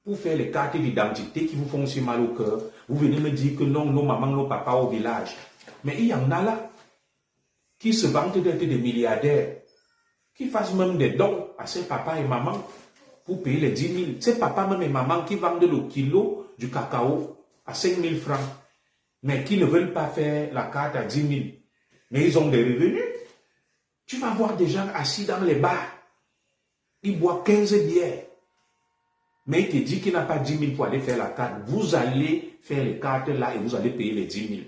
pour faire les cartes d'identité qui vous font si mal au cœur. Vous venez me dire que non, nos mamans, nos papas au village. Mais il y en a là qui se vantent d'être des milliardaires, qui fassent même des dons à ses papas et mamans. pour payer les 10 000. C'est papa, même et maman qui vendent le kilo du cacao à 5 000 francs, mais qui ne veulent pas faire la carte à 10 000. Mais ils ont des revenus. Tu vas voir des gens assis dans les bars. Ils boivent 15 bières. Mais il te dit qu'il n'a pas 10 000 pour aller faire la carte. Vous allez faire les cartes là et vous allez payer les 10 000.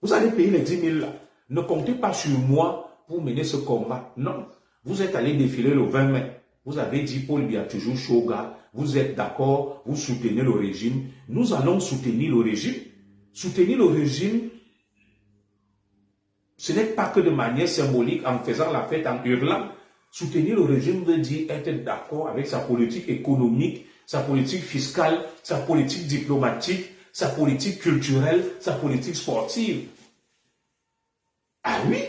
Vous allez payer les 10 000 là. Ne comptez pas sur moi pour mener ce combat. Non. Vous êtes allé défiler le 20 mai. Vous avez dit Paul Biya toujours Shoga. Vous êtes d'accord, vous soutenez le régime. Nous allons soutenir le régime. Soutenir le régime, ce n'est pas que de manière symbolique en faisant la fête, en hurlant. Soutenir le régime veut dire être d'accord avec sa politique économique, sa politique fiscale, sa politique diplomatique, sa politique culturelle, sa politique sportive. Ah oui,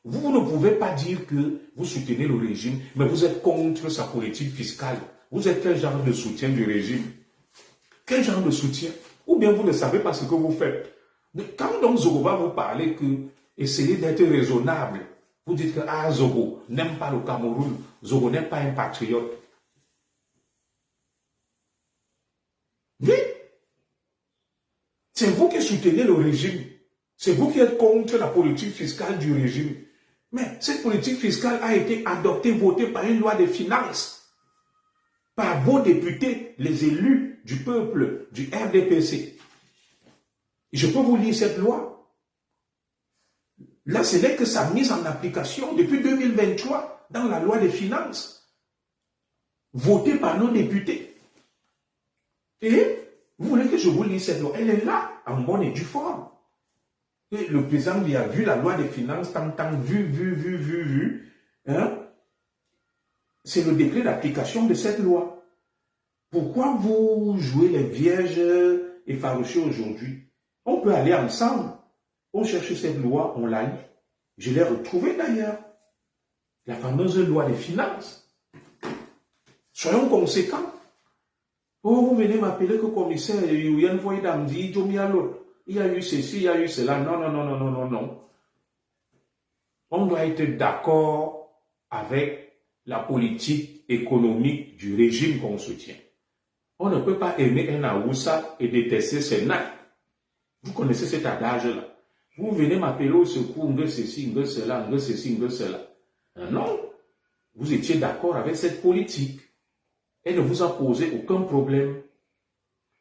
vous ne pouvez pas dire que vous soutenez le régime, mais vous êtes contre sa politique fiscale. Vous êtes quel genre de soutien du régime? Quel genre de soutien? Ou bien vous ne savez pas ce que vous faites. Mais quand donc Zogo va vous parler que essayez d'être raisonnable, vous dites que Zogo n'aime pas le Cameroun, Zogo n'est pas un patriote. Oui, c'est vous qui soutenez le régime. C'est vous qui êtes contre la politique fiscale du régime. Mais cette politique fiscale a été adoptée, votée par une loi de finances, par vos députés, les élus du peuple, du RDPC. Je peux vous lire cette loi. Là, ce n'est que sa mise en application depuis 2023 dans la loi des finances, votée par nos députés. Et vous voulez que je vous lise cette loi? Elle est là, en bonne et due forme. Et le président lui a vu la loi des finances, tant vu. Hein? C'est le décret d'application de cette loi. Pourquoi vous jouez les vierges effarouchées aujourd'hui? On peut aller ensemble. On cherche cette loi, on la lit. Je l'ai retrouvée d'ailleurs. La fameuse loi des finances. Soyons conséquents. Oh, vous venez m'appeler que commissaire, il y a une fois, il y a eu ceci, il y a eu cela. Non. On doit être d'accord avec la politique économique du régime qu'on soutient. On ne peut pas aimer un Aoussa et détester ses nains. Vous connaissez cet adage-là. Vous venez m'appeler au secours, on veut ceci, on veut cela, on veut ceci, on veut cela. Non, vous étiez d'accord avec cette politique. Elle ne vous a posé aucun problème.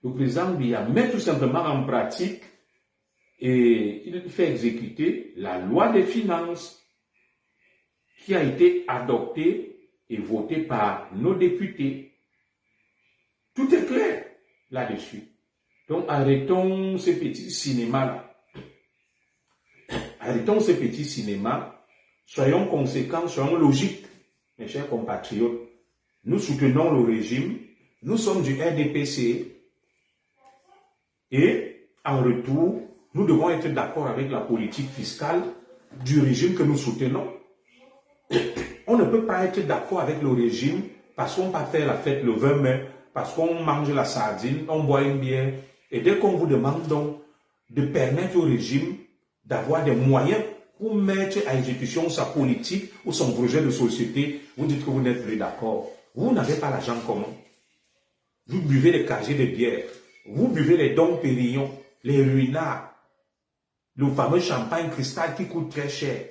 Le président Biya met tout simplement en pratique et il fait exécuter la loi des finances qui a été adoptée et votée par nos députés. Tout est clair là-dessus. Donc arrêtons ces petits cinémas-là. Arrêtons ces petits cinémas. Soyons conséquents, soyons logiques, mes chers compatriotes. Nous soutenons le régime. Nous sommes du RDPC. Et en retour, nous devons être d'accord avec la politique fiscale du régime que nous soutenons. On ne peut pas être d'accord avec le régime parce qu'on va faire la fête le 20 mai, parce qu'on mange la sardine, on boit une bière. Et dès qu'on vous demande donc de permettre au régime d'avoir des moyens pour mettre à exécution sa politique ou son projet de société, vous dites que vous n'êtes plus d'accord. Vous n'avez pas l'argent commun. Vous buvez les casiers de bière. Vous buvez les Dom Pérignon, les Ruinards, le fameux champagne cristal qui coûte très cher.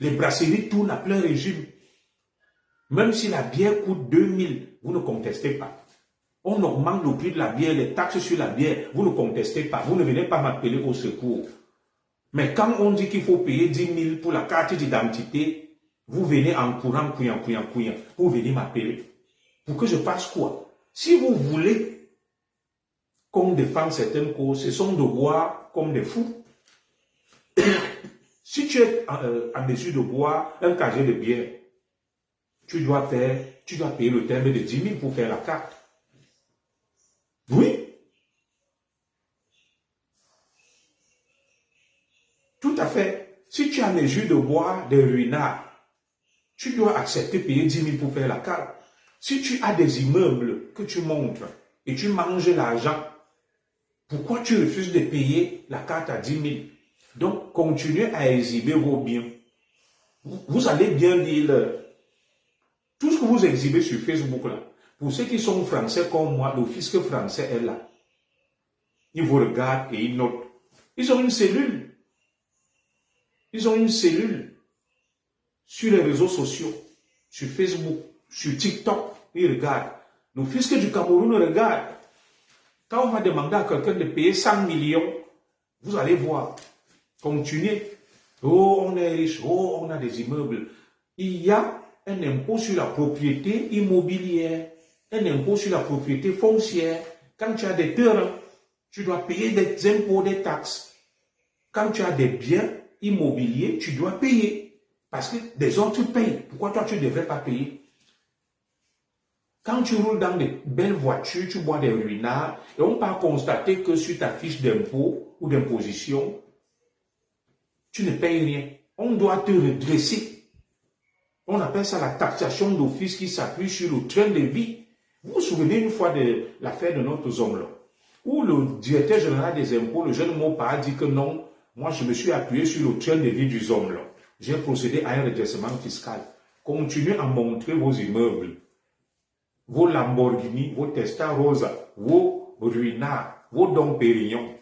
Les brasseries tournent à plein régime. Même si la bière coûte 2000, vous ne contestez pas. On augmente le prix de la bière, les taxes sur la bière, vous ne contestez pas. Vous ne venez pas m'appeler au secours. Mais quand on dit qu'il faut payer 10 000 pour la carte d'identité, vous venez en courant, couillant. Vous venez m'appeler. Pour que je fasse quoi? Si vous voulez qu'on défende certaines causes, ce sont de boire comme des fous. Si tu es en mesure de boire un casier de bière, tu dois payer le terme de 10 000 pour faire la carte. Oui. Tout à fait. Si tu es en mesure de boire des ruinards, tu dois accepter de payer 10 000 pour faire la carte. Si tu as des immeubles que tu montres et tu manges l'argent, pourquoi tu refuses de payer la carte à 10 000? Donc, continuez à exhiber vos biens. Vous allez bien dire tout ce que vous exhibez sur Facebook là. Pour ceux qui sont français comme moi, le fisc français est là. Ils vous regardent et ils notent. Ils ont une cellule. Ils ont une cellule sur les réseaux sociaux, sur Facebook, sur TikTok. Ils regardent. Le fisc du Cameroun regarde. Quand on va demander à quelqu'un de payer 100 millions, vous allez voir. Continuez. Oh, on est riche. Oh, on a des immeubles. Il y a un impôt sur la propriété immobilière, un impôt sur la propriété foncière. Quand tu as des terrains, tu dois payer des impôts, des taxes. Quand tu as des biens immobiliers, tu dois payer. Parce que des autres payent. Pourquoi toi, tu ne devrais pas payer? Quand tu roules dans des belles voitures, tu bois des ruinards, et on peut constater que sur ta fiche d'impôt ou d'imposition, tu ne payes rien. On doit te redresser. On appelle ça la taxation d'office qui s'appuie sur le train de vie. Vous vous souvenez une fois de l'affaire de notre zone là, où le directeur général des impôts, le jeune Mopa, a dit que non, moi je me suis appuyé sur le train de vie du zone là. J'ai procédé à un redressement fiscal. Continuez à montrer vos immeubles, vos Lamborghini, vos Testarossa, vos ruinards, vos Dom Pérignon.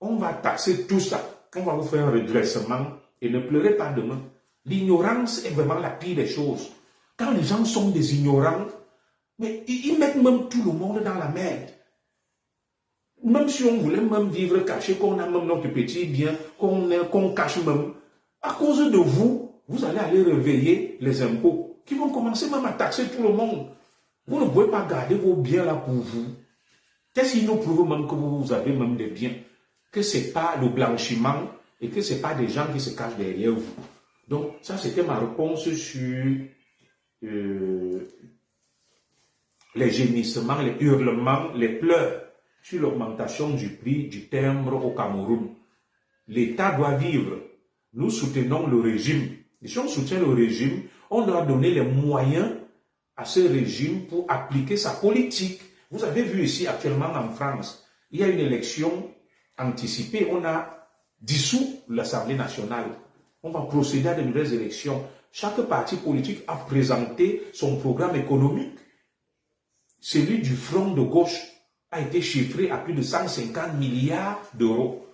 On va taxer tout ça. On va vous faire un redressement et ne pleurez pas demain. L'ignorance est vraiment la pire des choses. Quand les gens sont des ignorants, mais ils mettent même tout le monde dans la merde. Même si on voulait même vivre caché, qu'on a même notre petit bien, qu'on cache même, à cause de vous, vous allez aller réveiller les impôts qui vont commencer même à taxer tout le monde. Vous ne pouvez pas garder vos biens là pour vous. Qu'est-ce qui nous prouve même que vous avez même des biens? Que ce n'est pas le blanchiment et que ce n'est pas des gens qui se cachent derrière vous. Donc, ça, c'était ma réponse sur les gémissements, les hurlements, les pleurs sur l'augmentation du prix du timbre au Cameroun. L'État doit vivre. Nous soutenons le régime. Et si on soutient le régime, on doit donner les moyens à ce régime pour appliquer sa politique. Vous avez vu ici actuellement en France, il y a une élection anticipée. On a dissous l'Assemblée nationale. On va procéder à de nouvelles élections. Chaque parti politique a présenté son programme économique. Celui du Front de gauche a été chiffré à plus de 150 milliards d'euros.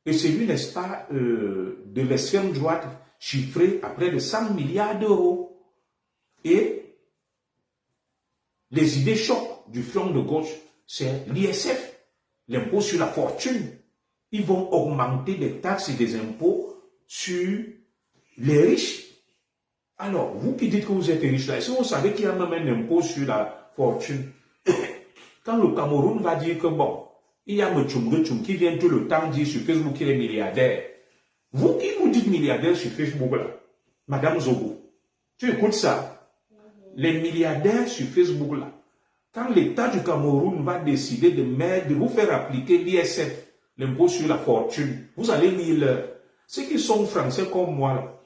Et celui, n'est-ce pas, de l'extrême droite, chiffré à près de 100 milliards d'euros. Et les idées chocs du Front de gauche, c'est l'ISF, l'impôt sur la fortune. Ils vont augmenter des taxes et des impôts sur les riches. Alors, vous qui dites que vous êtes riche là, est-ce que vous savez qu'il y a même un impôt sur la fortune? Quand le Cameroun va dire que bon, il y a Mtchoum qui vient tout le temps dire sur Facebook qu'il est milliardaire. Vous qui vous dites milliardaire sur Facebook là, Madame Zogo, tu écoutes ça? Les milliardaires sur Facebook là, quand l'État du Cameroun va décider de vous faire appliquer l'ISF, l'impôt sur la fortune, vous allez lire ceux qui sont français comme moi là,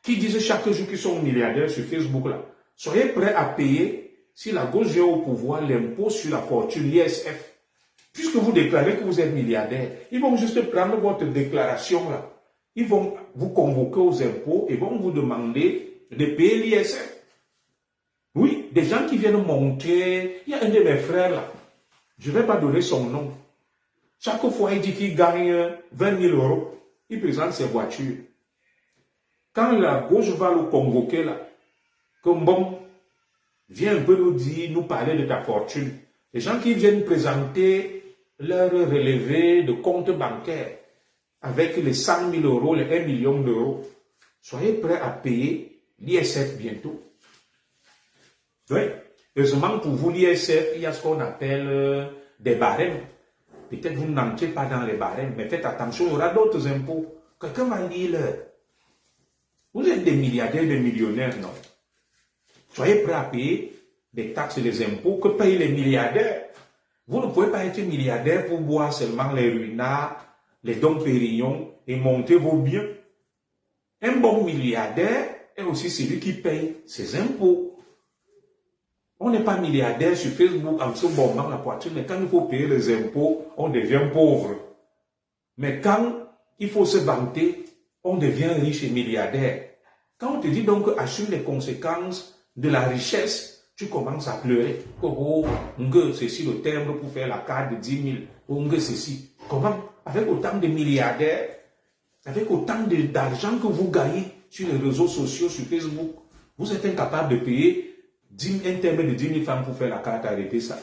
qui disent chaque jour qu'ils sont milliardaires sur Facebook là, soyez prêts à payer, si la gauche vient au pouvoir, l'impôt sur la fortune, l'ISF. Puisque vous déclarez que vous êtes milliardaire, ils vont juste prendre votre déclaration là. Ils vont vous convoquer aux impôts et vont vous demander de payer l'ISF. Oui, des gens qui viennent monter. Il y a un de mes frères là, je ne vais pas donner son nom. Chaque fois, il dit qu'il gagne 20 000 euros. Il présente ses voitures. Quand la gauche va le convoquer là, comme bon, viens un peu nous dire, nous parler de ta fortune. Les gens qui viennent présenter leur relevé de compte bancaire avec les 100 000 euros, les 1 million d'euros, soyez prêts à payer l'ISF bientôt. Oui, heureusement pour vous, l'ISF, il y a ce qu'on appelle des barèmes. Peut-être vous n'entrez pas dans les barèmes, mais faites attention, il y aura d'autres impôts. Quelqu'un va dire, vous êtes des milliardaires, des millionnaires, non? Soyez prêts à payer des taxes et des impôts que payent les milliardaires. Vous ne pouvez pas être milliardaire pour boire seulement les ruinards, les Dom Pérignon et monter vos biens. Un bon milliardaire est aussi celui qui paye ses impôts. On n'est pas milliardaire sur Facebook en se bombant la poitrine, mais quand il faut payer les impôts, on devient pauvre. Mais quand il faut se vanter, on devient riche et milliardaire. Quand on te dit donc assume les conséquences de la richesse tu commences à pleurer. Oh, ceci, le timbre pour faire la carte de 10 000. Oh, ceci. Comment? Avec autant de milliardaires, avec autant d'argent que vous gagnez sur les réseaux sociaux, sur Facebook, vous êtes incapable de payer un timbre de 10 000 francs pour faire la carte. Arrêtez ça.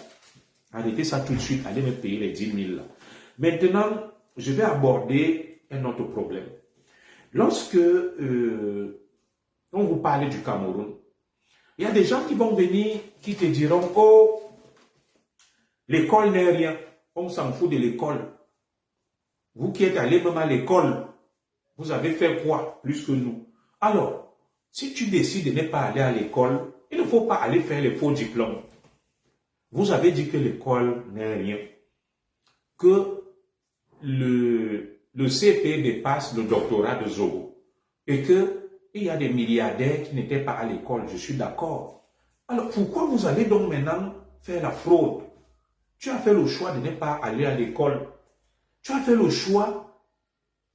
Arrêtez ça tout de suite. Allez me payer les 10 000 là. Maintenant, je vais aborder un autre problème. Lorsque on vous parle du Cameroun, il y a des gens qui vont venir, qui te diront, oh, l'école n'est rien, on s'en fout de l'école. Vous qui êtes allé même à l'école, vous avez fait quoi plus que nous? Alors, si tu décides de ne pas aller à l'école, il ne faut pas aller faire les faux diplômes. Vous avez dit que l'école n'est rien, que le CP dépasse le doctorat de Zogo et qu'il y a des milliardaires qui n'étaient pas à l'école, je suis d'accord. Alors pourquoi vous allez donc maintenant faire la fraude? Tu as fait le choix de ne pas aller à l'école. Tu as fait le choix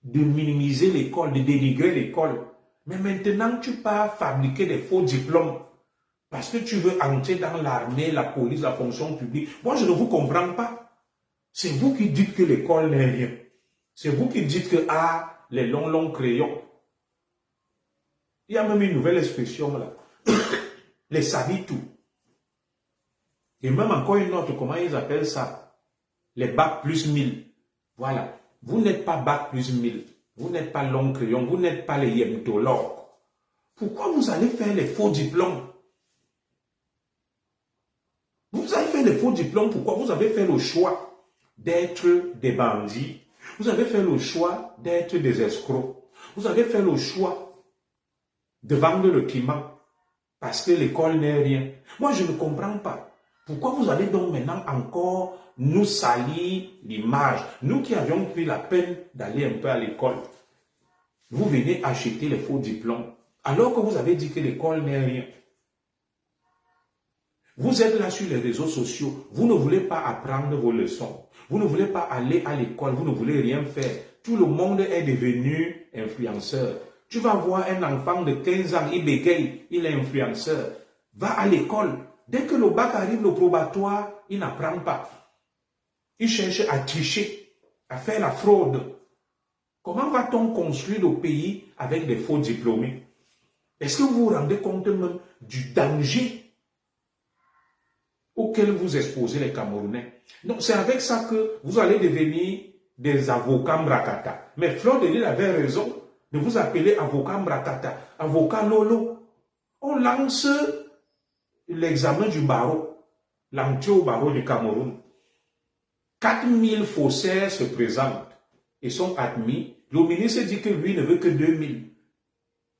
de minimiser l'école, de dénigrer l'école. Mais maintenant, tu pars fabriquer des faux diplômes parce que tu veux entrer dans l'armée, la police, la fonction publique. Moi, je ne vous comprends pas. C'est vous qui dites que l'école n'est rien. C'est vous qui dites que, ah, les longs crayons. Il y a même une nouvelle expression là. Les sabitou. Et même encore une autre, comment ils appellent ça? Les bac plus 1000. Voilà. Vous n'êtes pas bac plus 1000. Vous n'êtes pas long crayon. Vous n'êtes pas les yemtologues. Pourquoi vous allez faire les faux diplômes? Vous avez fait les faux diplômes. Pourquoi? Vous avez fait le choix d'être des bandits. Vous avez fait le choix d'être des escrocs. Vous avez fait le choix de vendre le climat parce que l'école n'est rien. Moi, je ne comprends pas. Pourquoi vous allez donc maintenant encore nous salir l'image? Nous qui avions pris la peine d'aller un peu à l'école, vous venez acheter les faux diplômes alors que vous avez dit que l'école n'est rien. Vous êtes là sur les réseaux sociaux, vous ne voulez pas apprendre vos leçons, vous ne voulez pas aller à l'école, vous ne voulez rien faire. Tout le monde est devenu influenceur. Tu vas voir un enfant de 15 ans, il bégaye, il est influenceur. Va à l'école. Dès que le bac arrive, le probatoire, il n'apprend pas. Il cherche à tricher, à faire la fraude. Comment va-t-on construire le pays avec des faux diplômés? Est-ce que vous vous rendez compte même du danger auquel vous exposez les Camerounais? Donc c'est avec ça que vous allez devenir des avocats Mbrakata. Mais Fleur de Lille avait raison de vous appeler avocat Mbrakata, avocat Lolo. On lance l'examen du barreau, l'entrée au barreau du Cameroun. 4000 faussaires se présentent et sont admis. Le ministre dit que lui ne veut que 2000.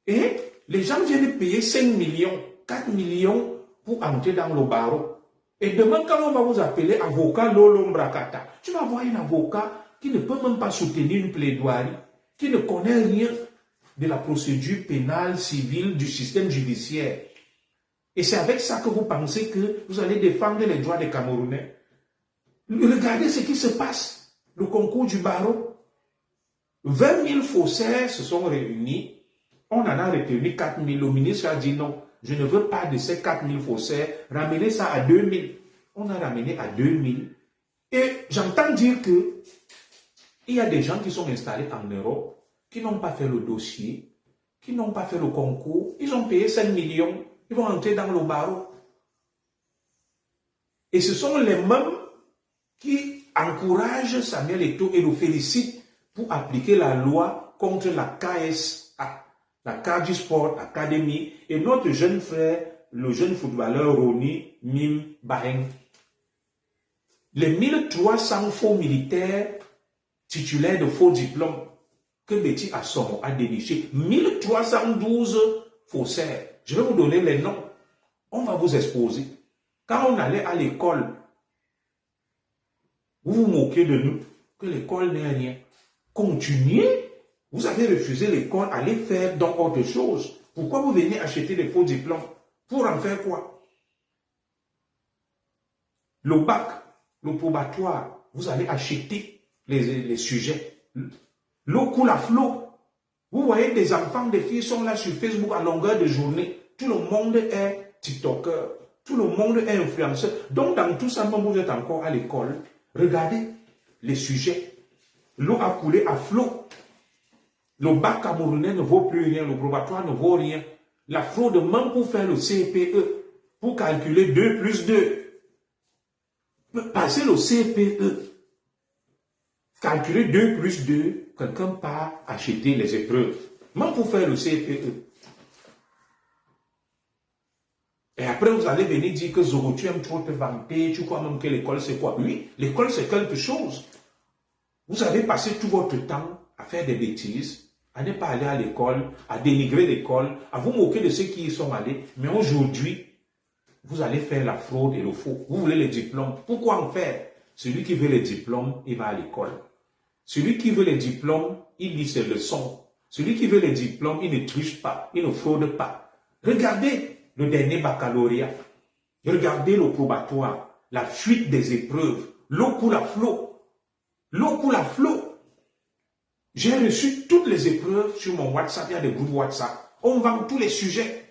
Et les gens viennent payer 5 millions, 4 millions pour entrer dans le barreau. Et demain, quand on va vous appeler avocat Lolo Mbrakata, tu vas voir un avocat qui ne peut même pas soutenir une plaidoirie, qui ne connaît rien de la procédure pénale, civile, du système judiciaire. Et c'est avec ça que vous pensez que vous allez défendre les droits des Camerounais. Regardez ce qui se passe, le concours du barreau. 20 000 faussaires se sont réunis. On en a retenu 4 000. Le ministre a dit non, je ne veux pas de ces 4 000 faussaires. Ramenez ça à 2 000. On a ramené à 2 000. Et j'entends dire que il y a des gens qui sont installés en Europe, qui n'ont pas fait le dossier, qui n'ont pas fait le concours. Ils ont payé 5 millions. Ils vont entrer dans le barreau. Et ce sont les mêmes qui encouragent Samuel Eto'o et le félicitent pour appliquer la loi contre la KSA, la Kadi Sport Academy, et notre jeune frère, le jeune footballeur Roni Mim Baheng. Les 1300 faux militaires titulaires de faux diplômes que Betty Assomo a déniché, 1312 faussaires. Je vais vous donner les noms. On va vous exposer. Quand on allait à l'école, vous vous moquez de nous, que l'école n'est rien. Continuez. Vous avez refusé l'école, allez faire donc autre chose. Pourquoi vous venez acheter des faux diplômes? Pour en faire quoi? Le bac, le probatoire, vous allez acheter les sujets. L'eau coule à flot. Vous voyez des enfants, des filles sont là sur Facebook à longueur de journée. Tout le monde est TikToker. Tout le monde est influenceur. Donc, dans tout ça, quand vous êtes encore à l'école, regardez les sujets. L'eau a coulé à flot. Le bac camerounais ne vaut plus rien, le probatoire ne vaut rien. La fraude, même pour faire le CPE, pour calculer 2 plus 2, passer le CPE, calculer 2 plus 2, quelqu'un part acheter les épreuves, même pour faire le CPE. Et après, vous allez venir dire que Zoro, tu aimes trop te vanter, tu crois même que l'école c'est quoi? Oui, l'école c'est quelque chose. Vous avez passé tout votre temps à faire des bêtises, à ne pas aller à l'école, à dénigrer l'école, à vous moquer de ceux qui y sont allés. Mais aujourd'hui, vous allez faire la fraude et le faux. Vous voulez les diplômes. Pourquoi en faire? Celui qui veut les diplômes, il va à l'école. Celui qui veut les diplômes, il lit ses leçons. Celui qui veut les diplômes, il ne triche pas, il ne fraude pas. Regardez le dernier baccalauréat. Regardez le probatoire, la fuite des épreuves. L'eau coule à flot. L'eau coule à flot. J'ai reçu toutes les épreuves sur mon WhatsApp, il y a des groupes WhatsApp. On vend tous les sujets.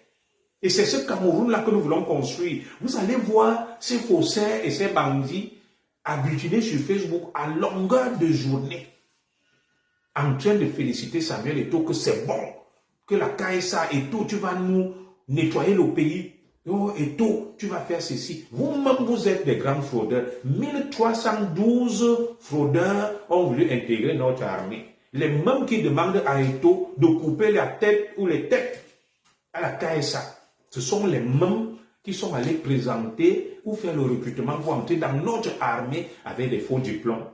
Et c'est ce Cameroun-là que nous voulons construire. Vous allez voir ces faussaires et ces bandits agglutinés sur Facebook à longueur de journée, en train de féliciter Samuel Eto'o que c'est bon, que la KSA Eto'o, tu vas nous nettoyer le pays. Oh, Eto'o, tu vas faire ceci. Vous-même, vous êtes des grands fraudeurs. 1312 fraudeurs ont voulu intégrer notre armée. Les mêmes qui demandent à Eto'o de couper la tête ou les têtes à la KSA. Ce sont les mêmes qui sont allés présenter ou faire le recrutement pour entrer dans notre armée avec des faux diplômes.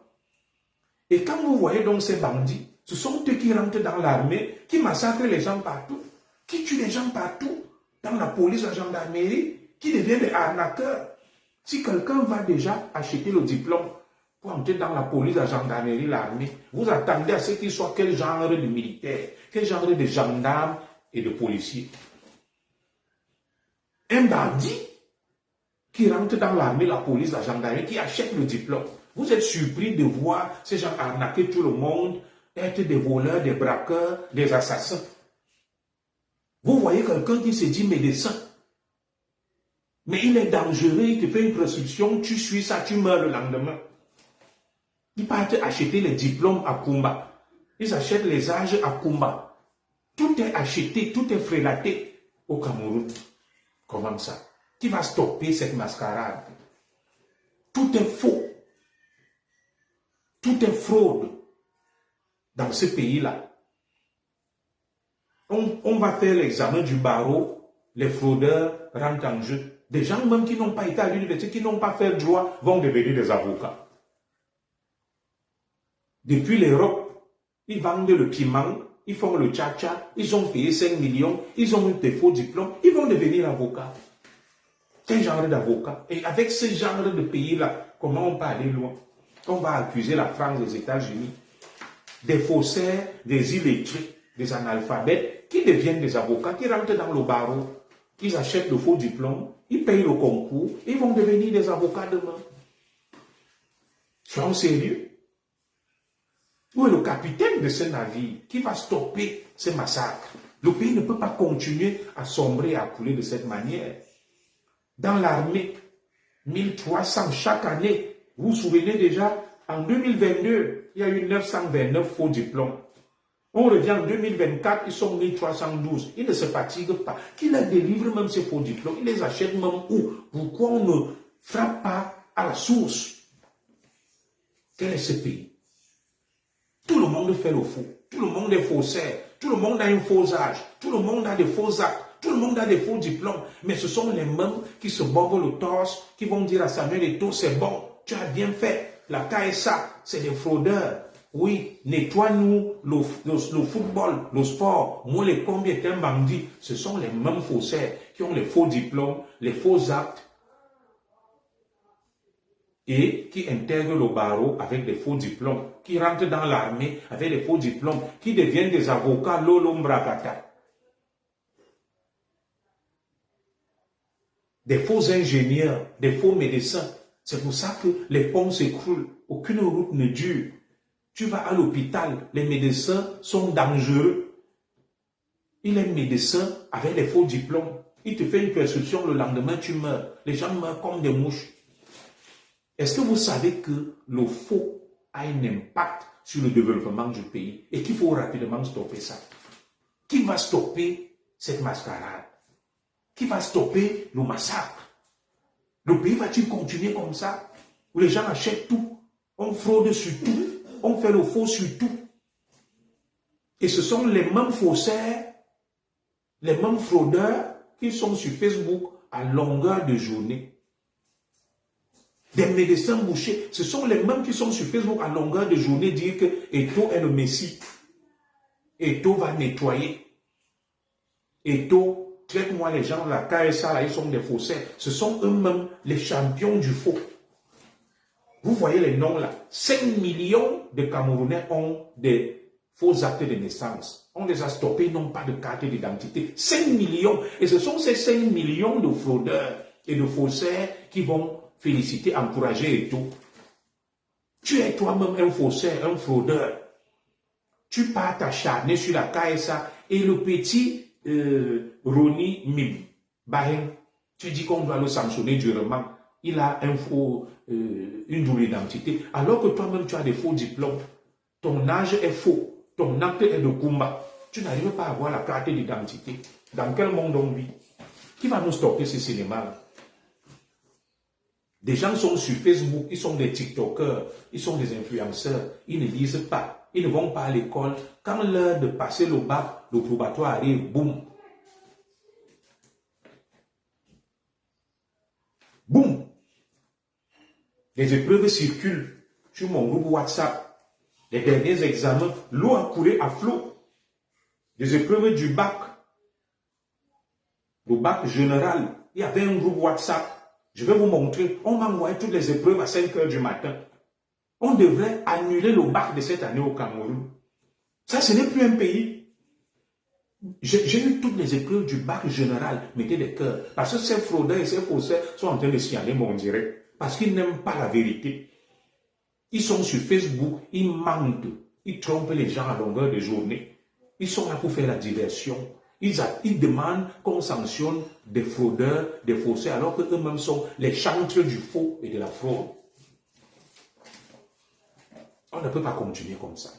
Et quand vous voyez donc ces bandits, ce sont eux qui rentrent dans l'armée, qui massacrent les gens partout, qui tuent les gens partout, dans la police, la gendarmerie, qui deviennent des arnaqueurs. Si quelqu'un va déjà acheter le diplôme pour entrer dans la police, la gendarmerie, l'armée, vous attendez à ce qu'il soit quel genre de militaire, quel genre de gendarme et de policier. Un bandit qui rentre dans l'armée, la police, la gendarmerie, qui achète le diplôme. Vous êtes surpris de voir ces gens arnaquer tout le monde, être des voleurs, des braqueurs, des assassins. Vous voyez quelqu'un qui se dit médecin, mais il est dangereux, il te fait une prescription, tu suis ça, tu meurs le lendemain. Ils partent acheter les diplômes à Kumba. Ils achètent les âges à Kumba. Tout est acheté, tout est frélaté au Cameroun. Comment ça? Qui va stopper cette mascarade? Tout est faux. Tout est fraude dans ce pays-là. On va faire l'examen du barreau, les fraudeurs rentrent en jeu. Des gens même qui n'ont pas été à l'université, qui n'ont pas fait le droit, vont devenir des avocats. Depuis l'Europe, ils vendent le piment, ils font le tcha-tcha, ils ont payé 5 millions, ils ont eu des faux diplômes, ils vont devenir avocats. Quel genre d'avocat? Et avec ce genre de pays-là, comment on peut aller loin? On va accuser la France, les États-Unis, des faussaires, des illettrés, des analphabètes, qui deviennent des avocats, qui rentrent dans le barreau, ils achètent de faux diplômes, ils payent le concours, ils vont devenir des avocats demain. Soyons sérieux. Où est le capitaine de ce navire qui va stopper ce massacre? Le pays ne peut pas continuer à sombrer et à couler de cette manière. Dans l'armée, 1300 chaque année. Vous vous souvenez déjà, en 2022, il y a eu 929 faux diplômes. On revient en 2024, ils sont 1312. Ils ne se fatiguent pas. Qui leur délivre même ces faux diplômes? Ils les achètent même où? Pourquoi on ne frappe pas à la source? Quel est ce pays? Tout le monde fait le faux. Tout le monde est faussaire. Tout le monde a un faux âge. Tout le monde a des faux actes. Tout le monde a des faux diplômes. Mais ce sont les mêmes qui se bombent le torse, qui vont dire à Samuel Eto'o, c'est bon, tu as bien fait. La KSA, c'est des fraudeurs. Oui, nettoie-nous le football, le sport. Moi, les combien est un bandit. Ce sont les mêmes faussaires qui ont les faux diplômes, les faux actes et qui intègrent le barreau avec des faux diplômes, qui rentrent dans l'armée avec des faux diplômes, qui deviennent des avocats lolombragata. Des faux ingénieurs, des faux médecins. C'est pour ça que les ponts s'écroulent. Aucune route ne dure. Tu vas à l'hôpital, les médecins sont dangereux. Il est médecin avec des faux diplômes. Il te fait une prescription, le lendemain tu meurs. les gens meurent comme des mouches. Est-ce que vous savez que le faux a un impact sur le développement du pays et qu'il faut rapidement stopper ça? Qui va stopper cette mascarade? Qui va stopper le massacre? Le pays va-t-il continuer comme ça? Où les gens achètent tout, on fraude sur tout, on fait le faux sur tout. Et ce sont les mêmes faussaires, les mêmes fraudeurs qui sont sur Facebook à longueur de journée. Des médecins bouchers, ce sont les mêmes qui sont sur Facebook à longueur de journée dire que Eto'o est le Messie. Eto'o va nettoyer. Eto'o, traite-moi les gens, la KSA, là, ils sont des faussaires. Ce sont eux-mêmes les champions du faux. Vous voyez les noms là. 5 millions de Camerounais ont des faux actes de naissance. On les a stoppés, n'ont pas de carte d'identité. 5 millions. Et ce sont ces 5 millions de fraudeurs et de faussaires qui vont féliciter, encourager et tout. Tu es toi-même un faussaire, un fraudeur. Tu pars t'acharner sur la KSA et le petit Roni Mim, Bahim, tu dis qu'on doit le sanctionner durement. Il a une double identité, alors que toi-même tu as des faux diplômes. Ton âge est faux, ton acte est de Kumba. Tu n'arrives pas à avoir la carte d'identité. Dans quel monde on vit? Qui va nous stopper ce cinéma-là? Des gens sont sur Facebook, ils sont des TikTokers, ils sont des influenceurs, ils ne lisent pas, ils ne vont pas à l'école. Quand l'heure de passer le bac, le probatoire arrive, boum. Boum. Les épreuves circulent sur mon groupe WhatsApp. Les derniers examens, l'eau a coulé à flot. Les épreuves du bac, le bac général, il y avait un groupe WhatsApp. Je vais vous montrer, on m'a envoyé toutes les épreuves à 5 heures du matin. On devrait annuler le bac de cette année au Cameroun. Ça, ce n'est plus un pays. J'ai eu toutes les épreuves du bac général, mettez des cœurs. Parce que ces fraudeurs et ces faussaires sont en train de signaler mon direct. Parce qu'ils n'aiment pas la vérité. Ils sont sur Facebook, ils mentent, ils trompent les gens à longueur de journée. Ils sont là pour faire la diversion. Ils demandent qu'on sanctionne des fraudeurs, des faussaires, alors qu'eux-mêmes sont les chantres du faux et de la fraude. On ne peut pas continuer comme ça.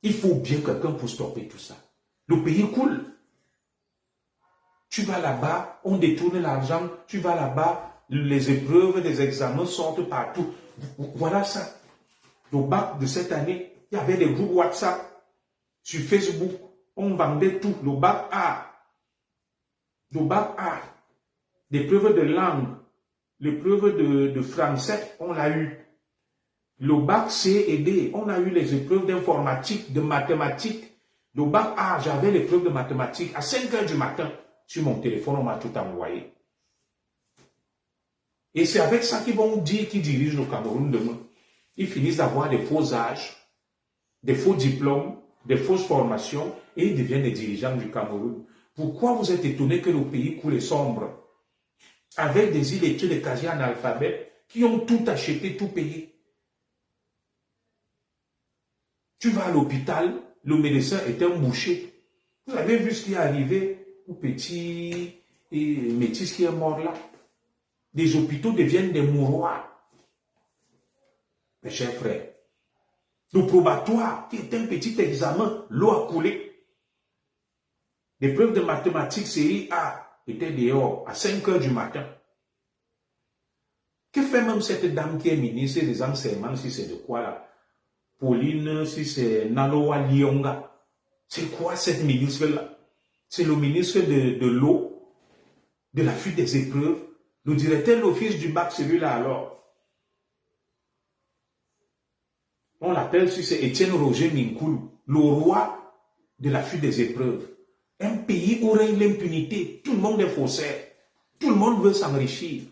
Il faut bien quelqu'un pour stopper tout ça. Le pays coule. Tu vas là-bas, on détourne l'argent, tu vas là-bas, les épreuves des examens sortent partout. Voilà ça. Le bac de cette année, il y avait des groupes WhatsApp sur Facebook. On vendait tout, le bac A, l'épreuve de langue, l'épreuve de français, on l'a eu. Le bac C et D, on a eu les épreuves d'informatique, de mathématiques. Le bac A, j'avais l'épreuve de mathématiques à 5 heures du matin. Sur mon téléphone, on m'a tout envoyé. Et c'est avec ça qu'ils vont dire qu'ils dirigent le Cameroun demain. Ils finissent d'avoir des faux âges, des faux diplômes, des fausses formations, et ils deviennent les dirigeants du Cameroun. Pourquoi vous êtes étonné que le pays coule et sombre? Avec des illettrés, des quasi-analphabètes, qui ont tout acheté, tout payé. Tu vas à l'hôpital, le médecin est un boucher. Vous avez vu ce qui est arrivé au petit métis qui est mort là? Des hôpitaux deviennent des mouroirs. Mes chers frères, le probatoire, qui est un petit examen, l'eau a coulé. L'épreuve de mathématiques série A était dehors à 5 heures du matin. Que fait même cette dame qui est ministre des enseignements, si c'est de quoi là? Pauline, si c'est Naloa Lionga. C'est quoi cette ministre-là? C'est le ministre de l'eau, de la fuite des épreuves, le directeur de l'office du bac, celui-là alors. On l'appelle, si c'est Étienne Roger Minkoulou, le roi de la fuite des épreuves. Un pays où règne l'impunité. Tout le monde est faussaire. Tout le monde veut s'enrichir.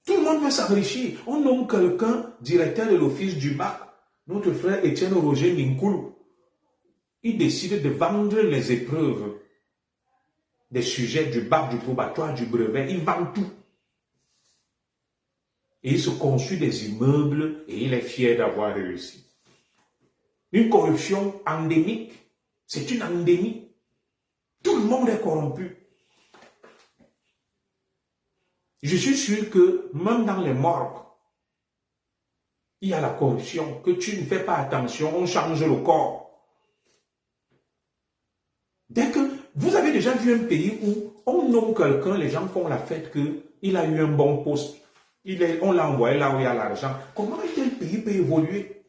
Tout le monde veut s'enrichir. On nomme quelqu'un directeur de l'office du bac, notre frère Étienne Roger Minkoulou. Il décide de vendre les épreuves des sujets du bac, du probatoire, du brevet. Il vend tout. Et il se construit des immeubles et il est fier d'avoir réussi. Une corruption endémique, c'est une endémie. Tout le monde est corrompu. Je suis sûr que même dans les morgues, il y a la corruption, que tu ne fais pas attention, on change le corps. Dès que vous avez déjà vu un pays où on nomme quelqu'un, les gens font la fête qu'il a eu un bon poste, on l'a envoyé là où il y a l'argent. Comment un tel pays peut évoluer?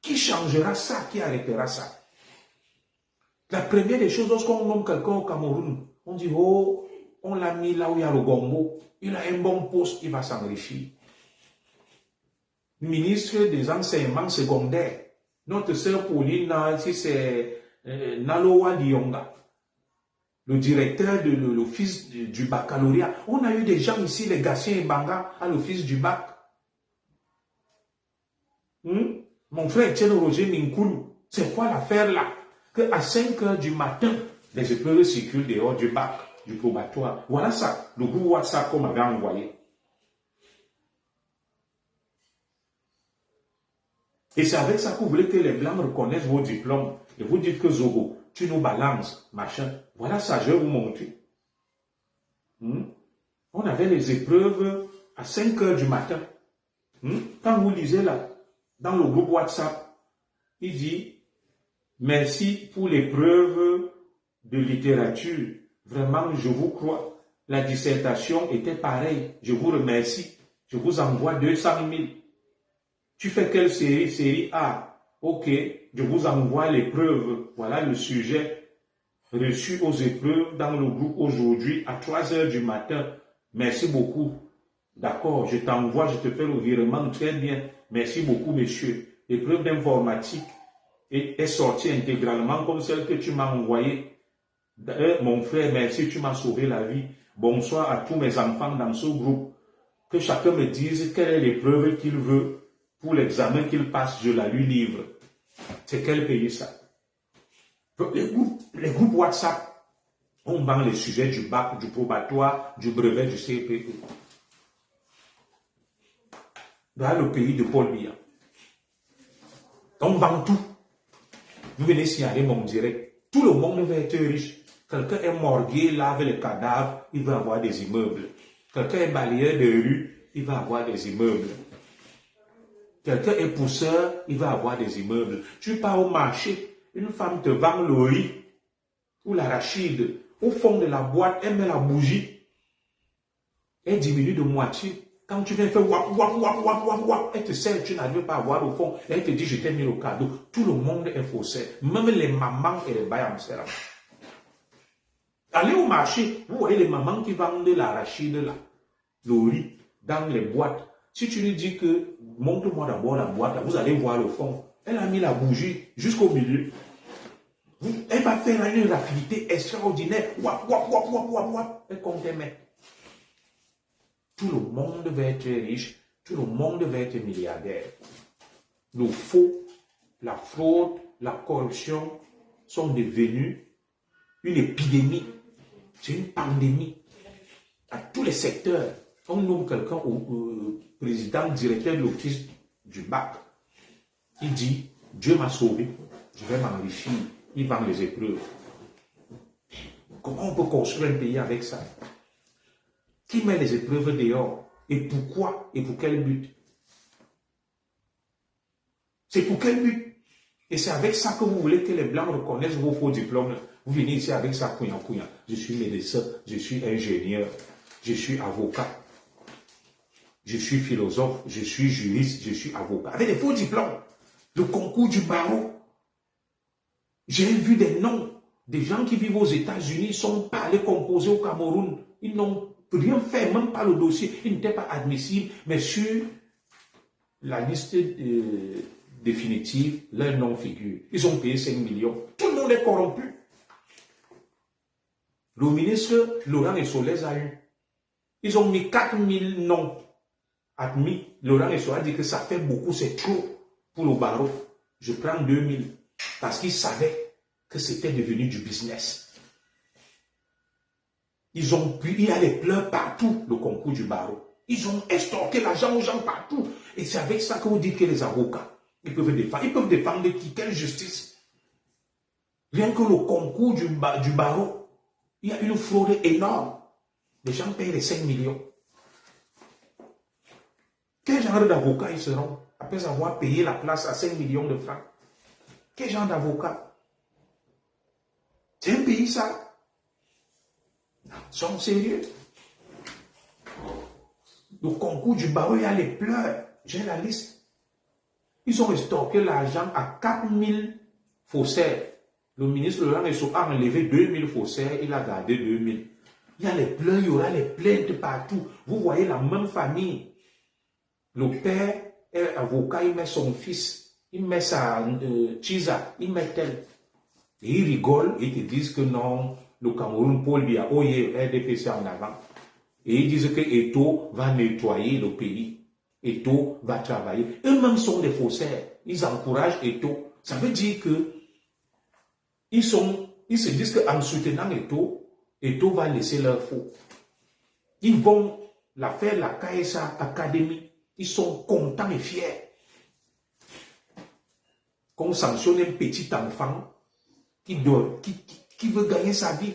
Qui changera ça? Qui arrêtera ça? La première des choses, lorsqu'on nomme quelqu'un au Cameroun, on dit, oh, on l'a mis là où il y a le gombo, il a un bon poste, il va s'enrichir. Ministre des enseignements secondaires, notre sœur Pauline, si c'est Naloa Lionga, le directeur de l'office du baccalauréat. On a eu des gens ici, les Gatien et Banga, à l'office du bac. Mon frère Etienne Roger Minkoulou, c'est quoi l'affaire là? Qu'à 5 heures du matin, les épreuves circulent dehors du bac, du probatoire. Voilà ça, le groupe WhatsApp qu'on m'avait envoyé. Et c'est avec ça que vous voulez que les Blancs reconnaissent vos diplômes. Et vous dites que Zogo, tu nous balances, machin. Voilà ça, je vais vous montrer. On avait les épreuves à 5 heures du matin. Quand vous lisez là, dans le groupe WhatsApp, il dit, merci pour l'épreuve de littérature. Vraiment, je vous crois. La dissertation était pareille. Je vous remercie. Je vous envoie 200 000. Tu fais quelle série? Série A. Ok, je vous envoie l'épreuve. Voilà le sujet reçu aux épreuves dans le groupe aujourd'hui à 3 heures du matin. Merci beaucoup. D'accord, je t'envoie, je te fais le virement. Très bien. Merci beaucoup, monsieur. L'épreuve d'informatique est sortie intégralement comme celle que tu m'as envoyée. Mon frère, merci, tu m'as sauvé la vie. Bonsoir à tous mes enfants dans ce groupe. Que chacun me dise quelle est l'épreuve qu'il veut. Pour l'examen qu'il passe, je la lui livre. C'est quel pays ça? Les groupes WhatsApp, on vend les sujets du bac, du probatoire, du brevet, du CPE. Dans le pays de Paul Biya. On vend tout. Vous venez signaler mon direct. Tout le monde veut être riche. Quelqu'un est morgué, lave les cadavres, il va avoir des immeubles. Quelqu'un est balayeur de rue, il va avoir des immeubles. Quelqu'un est pousseur, il va avoir des immeubles. Tu pars au marché, une femme te vend le riz ou l'arachide. Au fond de la boîte, elle met la bougie. Elle diminue de moitié. Quand tu viens faire wap, wap, wap, wap, wap, wap, elle te sert, tu n'arrives pas à voir au fond. Elle te dit, je t'ai mis le cadeau. Tout le monde est faussaire. Même les mamans et les bayamsers. Allez au marché, vous voyez les mamans qui vendent de l'arachide là, le riz, dans les boîtes. Si tu lui dis que, montre-moi d'abord la boîte, là, vous allez voir le fond. Elle a mis la bougie jusqu'au milieu. Elle va faire une rapidité extraordinaire. Wap, wap, wap, wap, wap, wap. Elle compte les mains. Tout le monde va être riche. Tout le monde va être milliardaire. Le faux, la fraude, la corruption sont devenus une épidémie. C'est une pandémie. À tous les secteurs. On nomme quelqu'un au président, directeur de l'office du bac. Il dit, Dieu m'a sauvé, je vais m'enrichir. Il vend les épreuves. Comment on peut construire un pays avec ça? Qui met les épreuves dehors? Et pourquoi? Et pour quel but? C'est pour quel but? Et c'est avec ça que vous voulez que les Blancs reconnaissent vos faux diplômes. Vous venez ici avec ça, couillant. Je suis médecin, je suis ingénieur, je suis avocat, je suis philosophe, je suis juriste, je suis avocat. Avec des faux diplômes. Le concours du barreau. J'ai vu des noms. Des gens qui vivent aux États-Unis ne sont pas allés composer au Cameroun. Ils n'ont rien fait, même pas le dossier. Ils n'étaient pas admissibles. Mais sur la liste définitive, leur nom figure. Ils ont payé 5 millions. Tout le monde est corrompu. Le ministre Laurent Essolès a eu. Ils ont mis 4 000 noms admis. Laurent Essolès a dit que ça fait beaucoup, c'est trop pour le barreau. Je prends 2 000. Parce qu'il savait que c'était devenu du business. Ils ont pris, il y a les pleurs partout, le concours du barreau. Ils ont extorqué l'argent aux gens partout. Et c'est avec ça que vous dites que les avocats, ils peuvent défendre. Ils peuvent défendre qui? Quelle justice? Rien que le concours du barreau, il y a une fraude énorme. Les gens payent les 5 millions. Quel genre d'avocats ils seront après avoir payé la place à 5 millions de francs? Quel genre d'avocat? C'est un pays ça? Non, sont sérieux? Le concours du barreau, il y a les pleurs. J'ai la liste. Ils ont stocké l'argent à 4000 faussaires. Le ministre Laurent Esso a enlevé 2000 faussaires, il a gardé 2000. Il y a les pleurs, il y aura les plaintes partout. Vous voyez la même famille. Le père est avocat, il met son fils, il met sa Chisa, il met tel. Et ils rigolent, ils te disent que non, le Cameroun, Paul Biya, oh yeah, RDPC en avant. Et ils disent que Eto va nettoyer le pays. Eto va travailler. Eux-mêmes sont des faussaires. Ils encouragent Eto. Ça veut dire que ils se disent qu'en soutenant Eto, Eto va laisser leur faux. Ils vont faire la KSA Academy. Ils sont contents et fiers. Qu'on sanctionne un petit enfant qui veut gagner sa vie.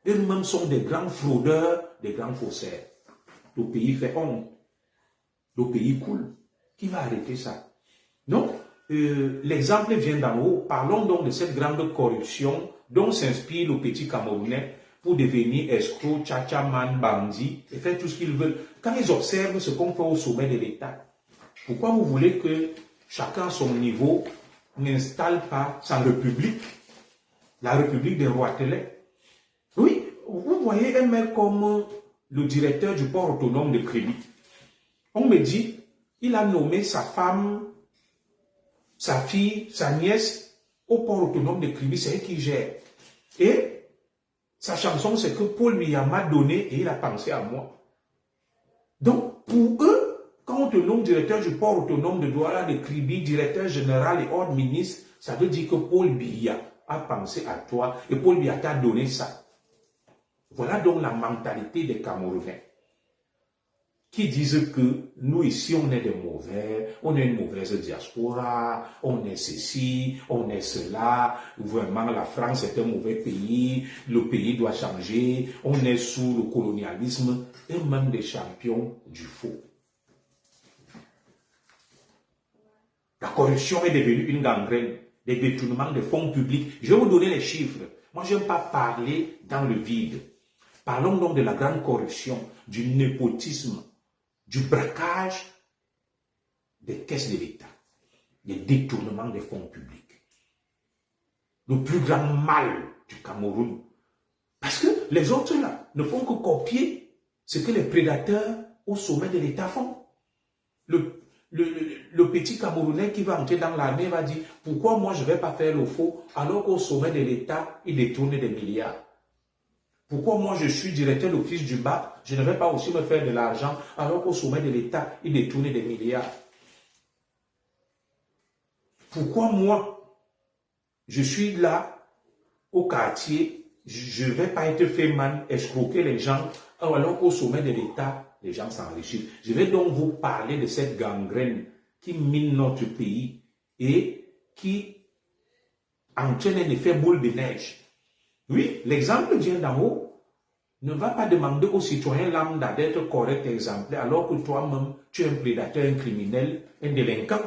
Eux-mêmes sont des grands fraudeurs, des grands faussaires. Le pays fait honte. Le pays coule. Qui va arrêter ça? Non, l'exemple vient d'en haut. Parlons donc de cette grande corruption dont s'inspire le petit Camerounais pour devenir escroc, tchatchaman, bandit et faire tout ce qu'ils veulent. Quand ils observent ce qu'on fait au sommet de l'État, pourquoi vous voulez que chacun à son niveau n'installe pas sa république, la république des Roitelets? Oui, vous voyez un mec comme le directeur du port autonome de Kribi. On me dit, il a nommé sa femme, sa fille, sa nièce au port autonome de Kribi, c'est elle qui gère. Et sa chanson, c'est que Paul Biya m'a donné et il a pensé à moi. Donc, pour eux, quand on te nomme directeur du port autonome de Douala de Kribi, directeur général et ordre ministre, ça veut dire que Paul Biya a pensé à toi et Paul Biya t'a donné ça. Voilà donc la mentalité des Camerounais qui disent que nous ici on est des mauvais, on est une mauvaise diaspora, on est ceci, on est cela, vraiment la France est un mauvais pays, le pays doit changer, on est sous le colonialisme, et même des champions du faux. La corruption est devenue une gangrène, des détournements de fonds publics. Je vais vous donner les chiffres. Moi je n'aime pas parler dans le vide. Parlons donc de la grande corruption, du népotisme, du braquage des caisses de l'État, des détournements des fonds publics. Le plus grand mal du Cameroun. Parce que les autres là ne font que copier ce que les prédateurs au sommet de l'État font. Le petit Camerounais qui va entrer dans l'armée va dire « Pourquoi moi je ne vais pas faire le faux alors qu'au sommet de l'État, il détourne des milliards ?» Pourquoi moi je suis directeur d'office du BAC, je ne vais pas aussi me faire de l'argent alors qu'au sommet de l'État, il détourne des milliards? Pourquoi moi, je suis là au quartier, je ne vais pas être fait mal, escroquer les gens alors qu'au sommet de l'État, les gens s'enrichissent. Je vais donc vous parler de cette gangrène qui mine notre pays et qui entraîne un effet boule de neige. Oui, l'exemple vient d'en haut. Ne va pas demander aux citoyens lambda d'être correct et exemplaire alors que toi-même, tu es un prédateur, un criminel, un délinquant.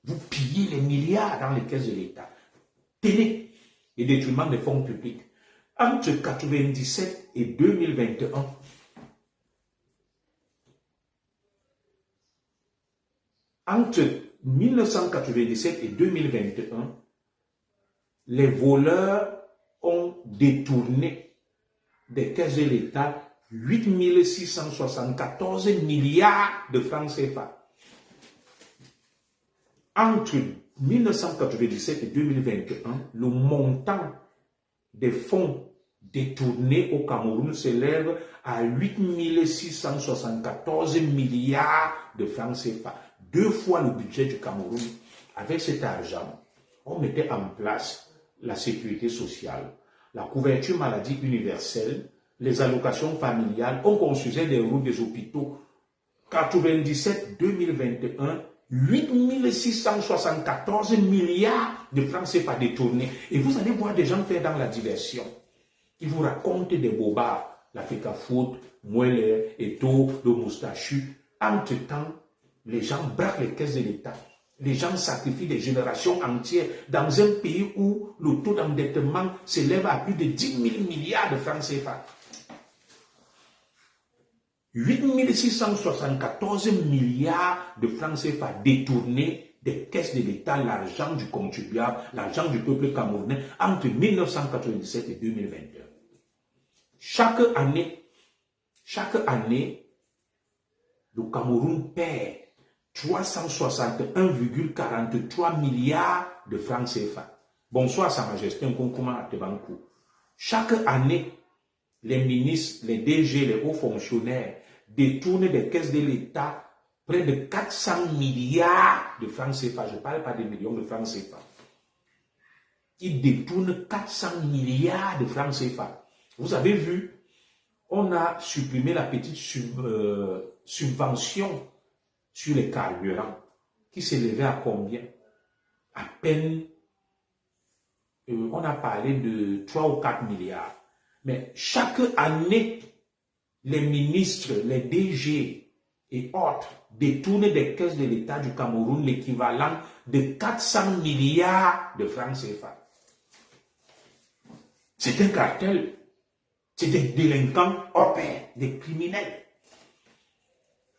Vous pillez les milliards dans les caisses de l'État. Tenez, et détournement des fonds publics. Entre 1997 et 2021, entre 1997 et 2021, les voleurs ont détourné des caisses de l'État 8 674 milliards de francs CFA. Entre 1997 et 2021, le montant des fonds détournés au Cameroun s'élève à 8 674 milliards de francs CFA. 2 fois le budget du Cameroun. Avec cet argent, on mettait en place la sécurité sociale, la couverture maladie universelle, les allocations familiales, on construisait des routes, des hôpitaux. 97-2021, 8 674 milliards de francs CFA détournés. Et vous allez voir des gens faire dans la diversion. Ils vous racontent des bobards, l'Africa Foot, Moueller, Eto, le Moustachu. Entre-temps, les gens braquent les caisses de l'État. Les gens sacrifient des générations entières dans un pays où le taux d'endettement s'élève à plus de 10 000 milliards de francs CFA. 8 674 milliards de francs CFA détournés des caisses de l'État, l'argent du contribuable, l'argent du peuple camerounais entre 1997 et 2021. Chaque année, le Cameroun perd 361,43 milliards de francs CFA. Bonsoir, Sa Majesté Nkonkoma Atebankou. Chaque année, les ministres, les DG, les hauts fonctionnaires détournent des caisses de l'État près de 400 milliards de francs CFA. Je ne parle pas des millions de francs CFA. Ils détournent 400 milliards de francs CFA. Vous avez vu, on a supprimé la petite subvention sur les carburants qui s'élevait à combien? À peine, on a parlé de 3 ou 4 milliards. Mais chaque année, les ministres, les DG et autres détournent des caisses de l'État du Cameroun l'équivalent de 400 milliards de francs CFA. C'est un cartel. C'est des délinquants hors pair, des criminels.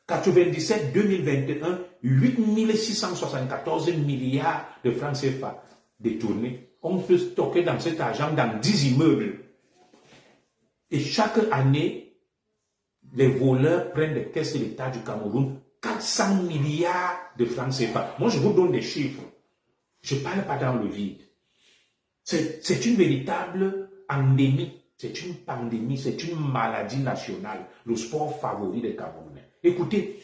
97-2021, 8 674 milliards de francs CFA détournés. On peut stocker dans cet argent dans 10 immeubles. Et chaque année, les voleurs prennent des caisses de l'État du Cameroun 400 milliards de francs CFA. Moi, je vous donne des chiffres. Je ne parle pas dans le vide. C'est une véritable endémie. C'est une pandémie, c'est une maladie nationale, le sport favori des Camerounais. Écoutez,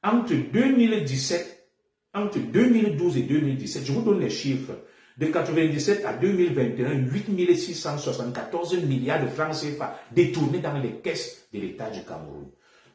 entre 2012 et 2017, je vous donne les chiffres, de 1997 à 2021, 8 674 milliards de francs CFA détournés dans les caisses de l'État du Cameroun.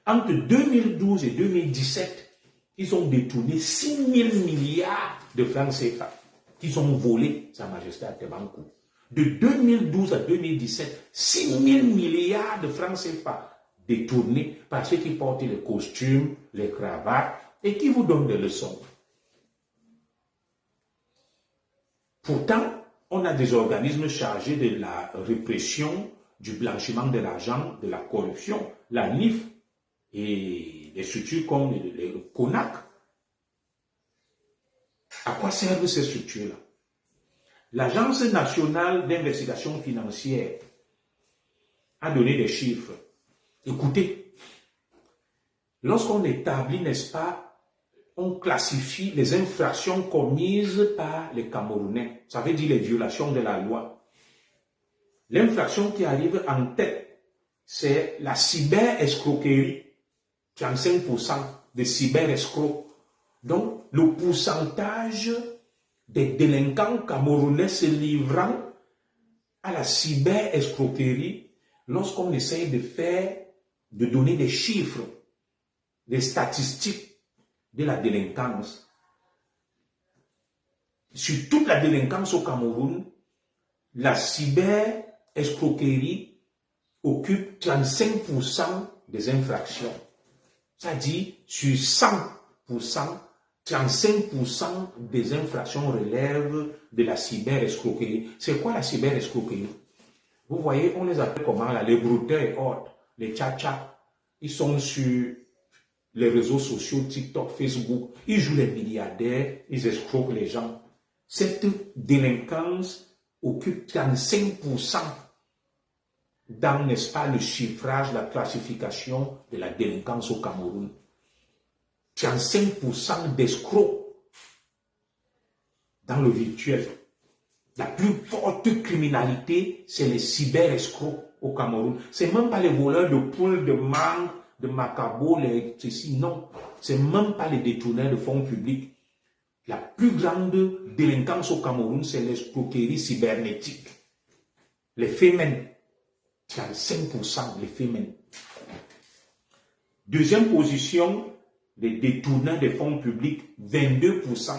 Entre 2012 et 2017, ils ont détourné 6 000 milliards de francs CFA qu'ils ont volés, Sa Majesté Atebankou. De 2012 à 2017, 6 000 milliards de francs CFA détournés par ceux qui portent les costumes, les cravates et qui vous donnent des leçons. Pourtant, on a des organismes chargés de la répression, du blanchiment de l'argent, de la corruption, la NIF et des structures comme le CONAC. À quoi servent ces structures-là? L'Agence nationale d'investigation financière a donné des chiffres. Écoutez, lorsqu'on établit, n'est-ce pas, on classifie les infractions commises par les Camerounais, ça veut dire les violations de la loi. L'infraction qui arrive en tête, c'est la cyber-escroquerie, 35% de cyber-escrocs. Donc, le pourcentage des délinquants camerounais se livrant à la cyber-escroquerie lorsqu'on essaye de donner des chiffres, des statistiques de la délinquance. Sur toute la délinquance au Cameroun, la cyber-escroquerie occupe 35% des infractions. C'est-à-dire, sur 100%, 35% des infractions relèvent de la cyber-escroquerie. C'est quoi la cyber-escroquerie? Vous voyez, on les appelle comment là? Les brouteurs et autres, les tchatchas. Ils sont sur les réseaux sociaux, TikTok, Facebook. Ils jouent les milliardaires, ils escroquent les gens. Cette délinquance occupe 35% dans, n'est-ce pas, le chiffrage, la classification de la délinquance au Cameroun. 35% d'escrocs dans le virtuel. La plus forte criminalité, c'est les cyber-escrocs au Cameroun. C'est même pas les voleurs de poules, de mangues, de macabos, les ceci, non. C'est même pas les détourneurs de fonds publics. La plus grande délinquance au Cameroun, c'est l'escroquerie cybernétique. Les fémènes, 35% les fémènes. Deuxième position, les détourneurs des fonds publics, 22%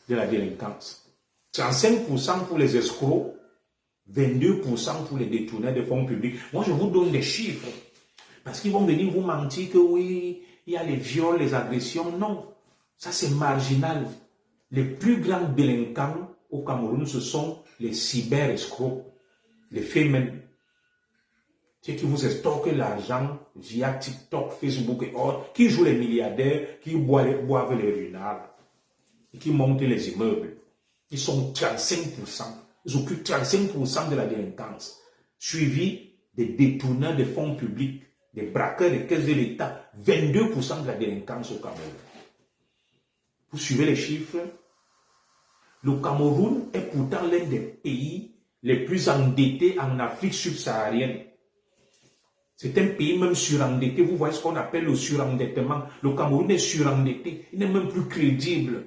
de la délinquance. 35% pour les escrocs, 22% pour les détourneurs des fonds publics. Moi, je vous donne des chiffres. Parce qu'ils vont venir vous mentir que oui, il y a les viols, les agressions. Non, ça c'est marginal. Les plus grands délinquants au Cameroun, ce sont les cyber-escrocs, les femmes. Ceux qui vous estorquent l'argent via TikTok, Facebook et autres, qui jouent les milliardaires, qui boivent les runards, et qui montent les immeubles. Ils sont 35%. Ils occupent 35% de la délinquance, suivi des détourneurs de fonds publics, des braqueurs des caisses de l'État, 22% de la délinquance au Cameroun. Vous suivez les chiffres? Le Cameroun est pourtant l'un des pays les plus endettés en Afrique subsaharienne. C'est un pays même surendetté. Vous voyez ce qu'on appelle le surendettement. Le Cameroun est surendetté. Il n'est même plus crédible.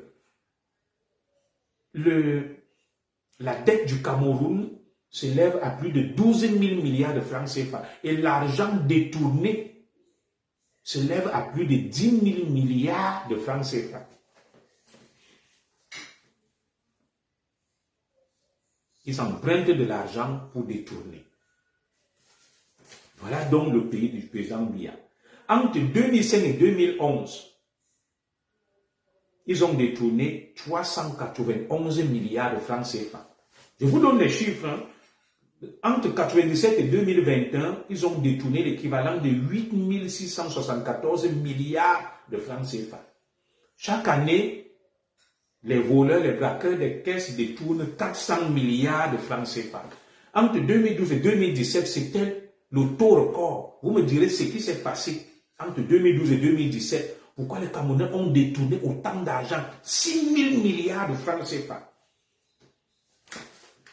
La dette du Cameroun s'élève à plus de 12 000 milliards de francs CFA. Et l'argent détourné s'élève à plus de 10 000 milliards de francs CFA. Ils empruntent de l'argent pour détourner. Voilà donc le pays du président Biya. Entre 2005 et 2011, ils ont détourné 391 milliards de francs CFA. Je vous donne les chiffres. Hein. Entre 1997 et 2021, ils ont détourné l'équivalent de 8 674 milliards de francs CFA. Chaque année, les voleurs, les braqueurs des caisses détournent 400 milliards de francs CFA. Entre 2012 et 2017, c'était le taux record. Vous me direz ce qui s'est passé entre 2012 et 2017. Pourquoi les Camerounais ont détourné autant d'argent? 6 000 milliards de francs CFA.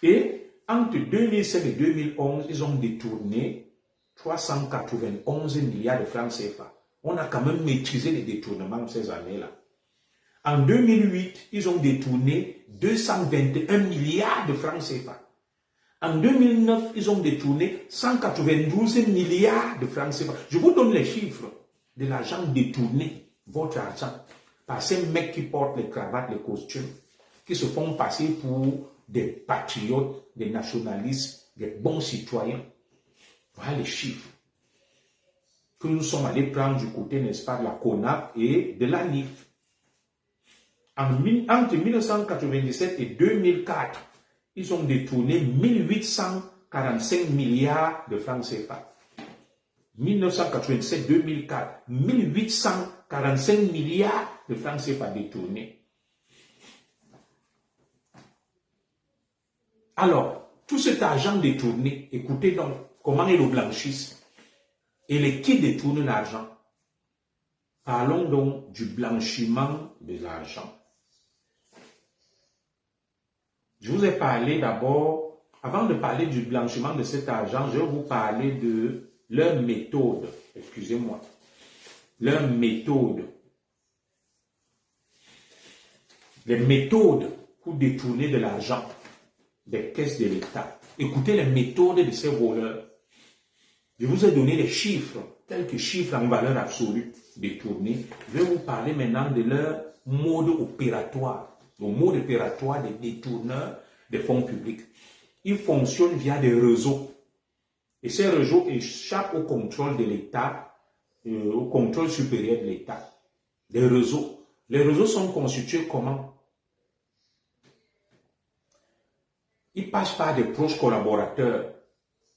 Et entre 2007 et 2011, ils ont détourné 391 milliards de francs CFA. On a quand même maîtrisé les détournements de ces années-là. En 2008, ils ont détourné 221 milliards de francs CFA. En 2009, ils ont détourné 192 milliards de francs CFA. Je vous donne les chiffres de l'argent détourné, votre argent, par ces mecs qui portent les cravates, les costumes, qui se font passer pour des patriotes, des nationalistes, des bons citoyens. Voilà les chiffres que nous sommes allés prendre du côté, n'est-ce pas, de la CONAP et de la NIF. Entre 1997 et 2004, ils ont détourné 1845 milliards de francs CFA. 1987-2004, 1845 milliards de francs CFA détournés. Alors, tout cet argent détourné, écoutez donc, comment ils le blanchissent et les qui détournent l'argent. Parlons donc du blanchiment de l'argent. Je vous ai parlé d'abord, avant de parler du blanchiment de cet argent, je vais vous parler de leur méthode. Excusez-moi. Leur méthode. Les méthodes pour détourner de l'argent des caisses de l'État. Écoutez les méthodes de ces voleurs. Je vous ai donné les chiffres, quelques chiffres en valeur absolue détournés. Je vais vous parler maintenant de leur mode opératoire. Le mode opératoire des détourneurs des fonds publics. Ils fonctionnent via des réseaux. Et ces réseaux échappent au contrôle de l'État, au contrôle supérieur de l'État. Des réseaux. Les réseaux sont constitués comment? Ils passent par des proches collaborateurs.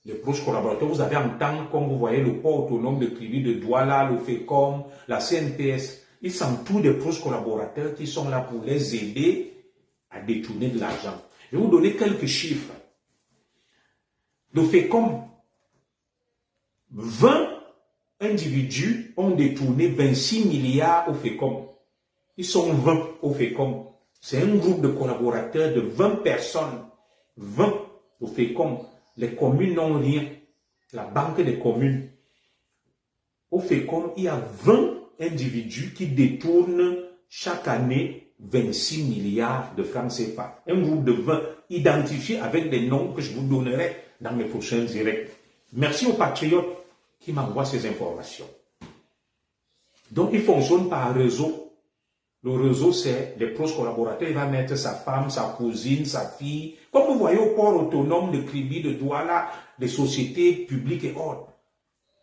Les proches collaborateurs, vous avez en temps, comme vous voyez, le port autonome de Krivi, de Douala, le FECOM, la CNPS. Ils s'entourent des proches collaborateurs qui sont là pour les aider à détourner de l'argent. Je vais vous donner quelques chiffres. Le FECOM, 20 individus ont détourné 26 milliards au FECOM. Ils sont 20 au FECOM. C'est un groupe de collaborateurs de 20 personnes. 20 au FECOM. Les communes n'ont rien. La banque des communes. Au FECOM, il y a 20 individus qui détournent chaque année 26 milliards de francs CFA. Un groupe de 20 identifiés avec des noms que je vous donnerai dans mes prochains directs. Merci aux patriotes qui m'envoient ces informations. Donc, il fonctionne par réseau. Le réseau, c'est les proches collaborateurs. Il va mettre sa femme, sa cousine, sa fille. Comme vous voyez au port autonome de Kribi, de Douala, des sociétés publiques et autres.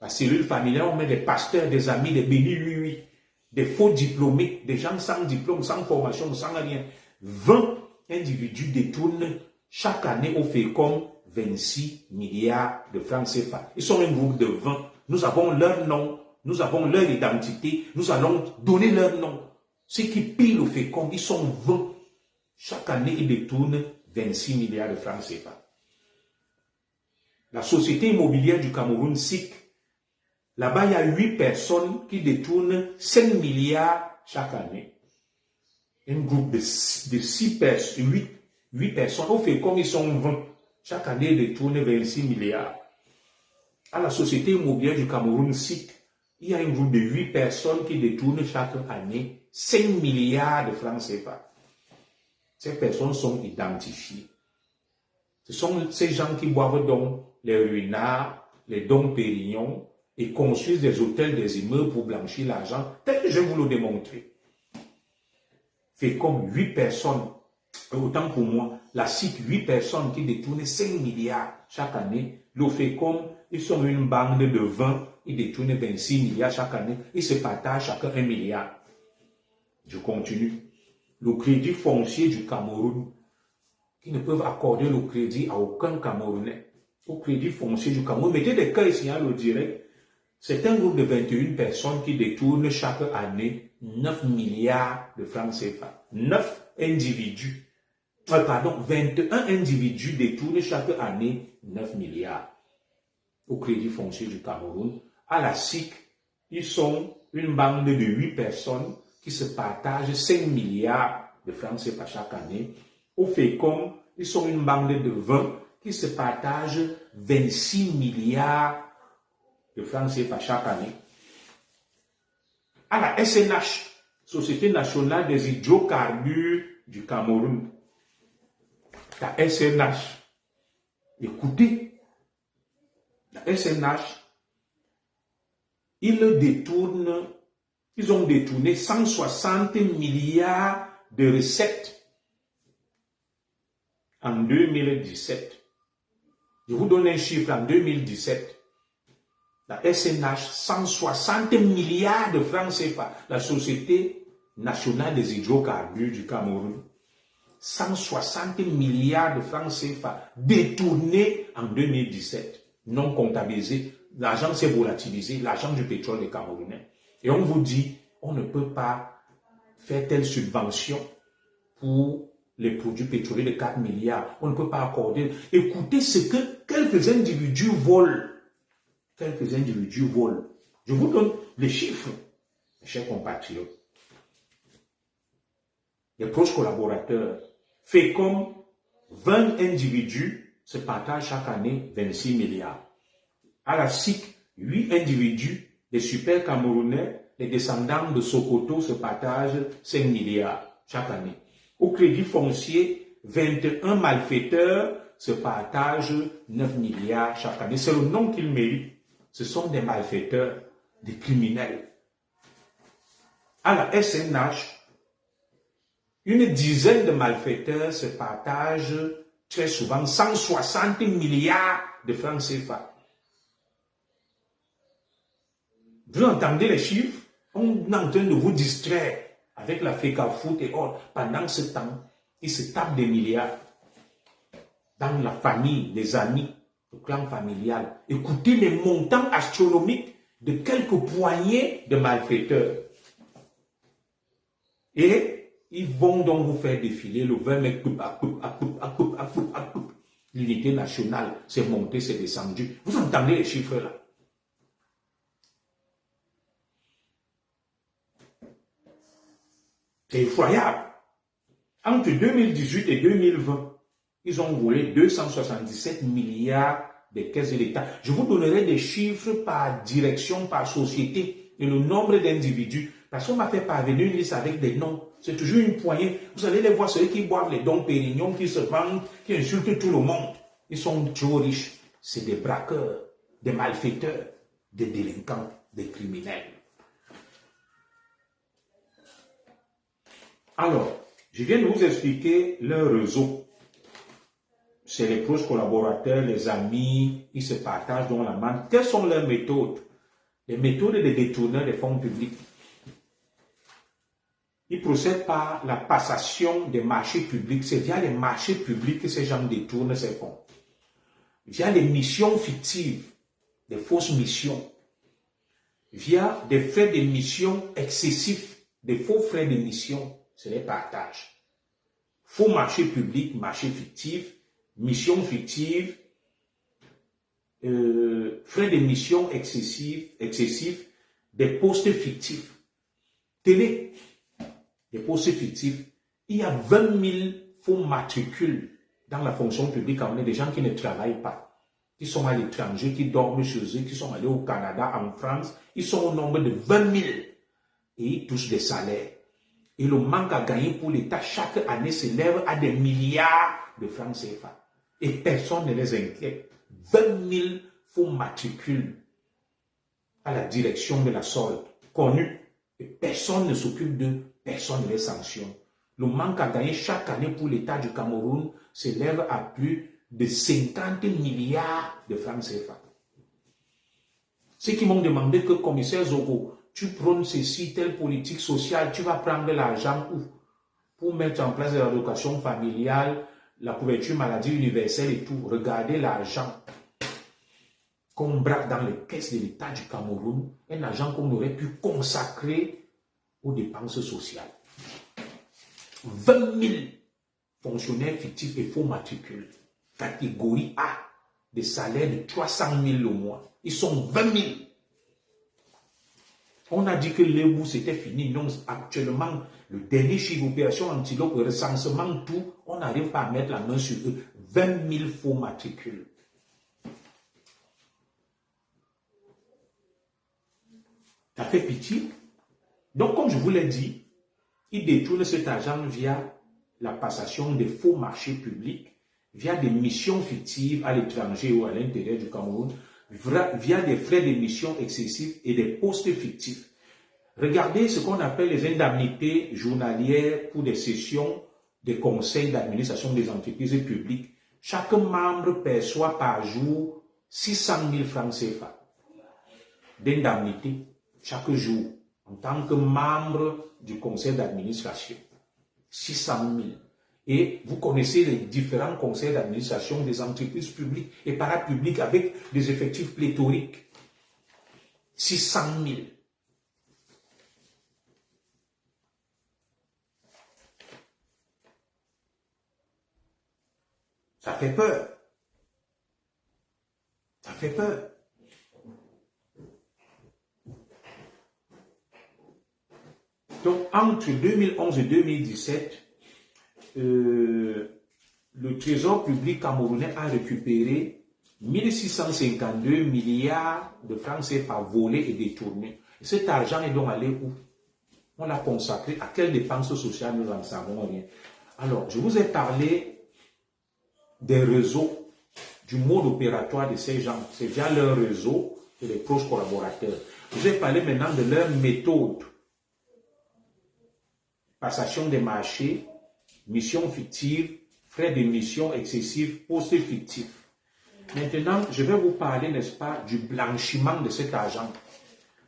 La cellule familiale, on met des pasteurs, des amis, des bénis, oui, des faux diplômés, des gens sans diplôme, sans formation, sans rien. 20 individus détournent chaque année au FECOM 26 milliards de francs CFA. Ils sont un groupe de 20. Nous avons leur nom, nous avons leur identité, nous allons donner leur nom. Ceux qui pillent au FECOM, ils sont 20. Chaque année, ils détournent 26 milliards de francs CFA. La Société immobilière du Cameroun, SIC, là-bas, il y a 8 personnes qui détournent 5 milliards chaque année. Un groupe de 6 personnes, 8 personnes, au FECOM, ils sont 20. Chaque année, ils détournent 26 milliards. À la Société immobilière du Cameroun, SIC, il y a un groupe de 8 personnes qui détournent chaque année 5 milliards de francs CFA. Ces personnes sont identifiées. Ce sont ces gens qui boivent donc les ruinards, les dons Pérignon et construisent des hôtels, des immeubles pour blanchir l'argent, tel que je vais vous le démontrer. Fait comme 8 personnes, autant pour moi, la SIC, 8 personnes qui détournent 5 milliards chaque année. Le fait comme ils sont une bande de 20, ils détournent 26 milliards chaque année, ils se partagent chacun 1 milliard. Je continue. Le crédit foncier du Cameroun, qui ne peuvent accorder le crédit à aucun Camerounais. Au crédit foncier du Cameroun, mettez des cas ici, le direct. C'est un groupe de 21 personnes qui détournent chaque année 9 milliards de francs CFA. 9 individus. 21 individus détournent chaque année 9 milliards. Au crédit foncier du Cameroun. À la SIC, ils sont une bande de 8 personnes qui se partagent 5 milliards de francs CFA chaque année. Au FECOM, ils sont une bande de 20 qui se partagent 26 milliards de francs CFA chaque année. À la SNH, Société nationale des hydrocarbures du Cameroun. La SNH, écoutez, la SNH, ils ont détourné 160 milliards de recettes en 2017. Je vous donne un chiffre en 2017. La SNH, 160 milliards de francs CFA. La Société nationale des hydrocarbures du Cameroun. 160 milliards de francs CFA détournés en 2017. Non comptabilisés. L'argent s'est volatilisé, l'argent du pétrole des Camerounais. Et on vous dit, on ne peut pas faire telle subvention pour les produits pétroliers de 4 milliards. On ne peut pas accorder. Écoutez ce que quelques individus volent. Quelques individus volent. Je vous donne les chiffres, mes chers compatriotes. Les proches collaborateurs, fait comme 20 individus se partagent chaque année 26 milliards. À la SIC, 8 individus, les super Camerounais, les descendants de Sokoto se partagent 5 milliards chaque année. Au crédit foncier, 21 malfaiteurs se partagent 9 milliards chaque année. C'est le nom qu'ils méritent. Ce sont des malfaiteurs, des criminels. À la SNH, une dizaine de malfaiteurs se partagent très souvent 160 milliards de francs CFA. Vous entendez les chiffres? On est en train de vous distraire avec la FECAFOOT et autres. Pendant ce temps, ils se tapent des milliards dans la famille, les amis, le clan familial. Écoutez les montants astronomiques de quelques poignées de malfaiteurs. Et ils vont donc vous faire défiler le 20 mai. L'unité nationale s'est montée, s'est descendue. Vous entendez les chiffres là? C'est effroyable. Entre 2018 et 2020, ils ont volé 277 milliards des caisses de l'État. Je vous donnerai des chiffres par direction, par société et le nombre d'individus. Parce qu'on m'a fait parvenir une liste avec des noms. C'est toujours une poignée. Vous allez les voir, ceux qui boivent les dons Pérignon, qui se vendent, qui insultent tout le monde. Ils sont trop riches. C'est des braqueurs, des malfaiteurs, des délinquants, des criminels. Alors, je viens de vous expliquer leur réseau. C'est les proches collaborateurs, les amis, ils se partagent dans la main. Quelles sont leurs méthodes? Les méthodes des détourneurs des fonds publics. Ils procèdent par la passation des marchés publics. C'est via les marchés publics que ces gens détournent ces fonds. Via les missions fictives, des fausses missions. Via des frais d'émission excessifs, des faux frais d'émission, c'est les partages. Faux marchés publics, marchés fictifs, missions fictives, frais d'émission excessifs, des postes fictifs. Télé, des postes fictifs. Il y a 20 000 faux matricules dans la fonction publique. On est des gens qui ne travaillent pas, qui sont à l'étranger, qui dorment chez eux, qui sont allés au Canada, en France. Ils sont au nombre de 20 000 et ils touchent des salaires. Et le manque à gagner pour l'État chaque année s'élève à des milliards de francs CFA. Et personne ne les inquiète. 20 000 faux matricules à la direction de la solde, connus. Et personne ne s'occupe d'eux, personne ne les sanctionne. Le manque à gagner chaque année pour l'État du Cameroun s'élève à plus de 50 milliards de francs CFA. Ceux qui m'ont demandé que, commissaire Zogo, tu prônes ceci, telle politique sociale, tu vas prendre l'argent où? Pour mettre en place de l'allocation familiale, la couverture maladie universelle et tout. Regardez l'argent qu'on braque dans les caisses de l'État du Cameroun, un argent qu'on aurait pu consacrer aux dépenses sociales. 20 000 fonctionnaires fictifs et faux matricules. Catégorie A, des salaires de 300 000 au mois. Ils sont 20 000. On a dit que les bouts c'était fini. Non, actuellement, le dernier chiffre d'opération antilope, le recensement, tout, on n'arrive pas à mettre la main sur eux. 20 000 faux matricules. Ça fait pitié. Donc, comme je vous l'ai dit, ils détournent cet argent via la passation des faux marchés publics, via des missions fictives à l'étranger ou à l'intérieur du Cameroun, via des frais d'émission excessifs et des postes fictifs. Regardez ce qu'on appelle les indemnités journalières pour des sessions des conseils d'administration des entreprises publiques. Chaque membre perçoit par jour 600 000 francs CFA d'indemnité chaque jour en tant que membre du conseil d'administration. 600 000. Et vous connaissez les différents conseils d'administration des entreprises publiques et parapubliques avec des effectifs pléthoriques. 600 000. Ça fait peur. Ça fait peur. Donc, entre 2011 et 2017, le Trésor public camerounais a récupéré 1652 milliards de francs CFA volés et détournés. Et cet argent est donc allé où? On l'a consacré à quelles dépenses sociales? Nous n'en savons rien. Alors, je vous ai parlé des réseaux, du mode opératoire de ces gens. C'est via leur réseau et les proches collaborateurs. Je vous ai parlé maintenant de leur méthode. Passation des marchés, missions fictives, frais d'émission excessifs, postes fictifs. Maintenant, je vais vous parler, n'est-ce pas, du blanchiment de cet argent.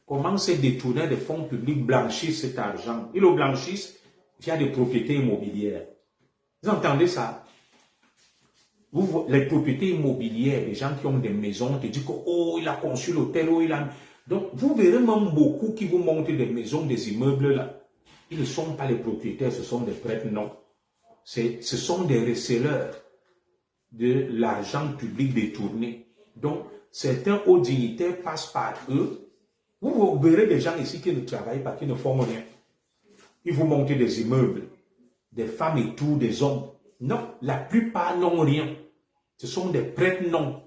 Comment ces détourneurs des fonds publics blanchissent cet argent? Ils le blanchissent via des propriétés immobilières. Vous entendez ça? Les propriétés immobilières, les gens qui ont des maisons, te disent que, oh, il a conçu l'hôtel, oh, il a... Donc, vous verrez même beaucoup qui vous montrent des maisons, des immeubles là. Ils ne sont pas les propriétaires, ce sont des prêtres, non. Ce sont des receleurs de l'argent public détourné. Donc, certains hauts dignitaires passent par eux. Vous verrez des gens ici qui ne travaillent pas, qui ne font rien. Ils vous montrent des immeubles, des femmes et tout, des hommes. Non, la plupart n'ont rien. Ce sont des prêtres, non.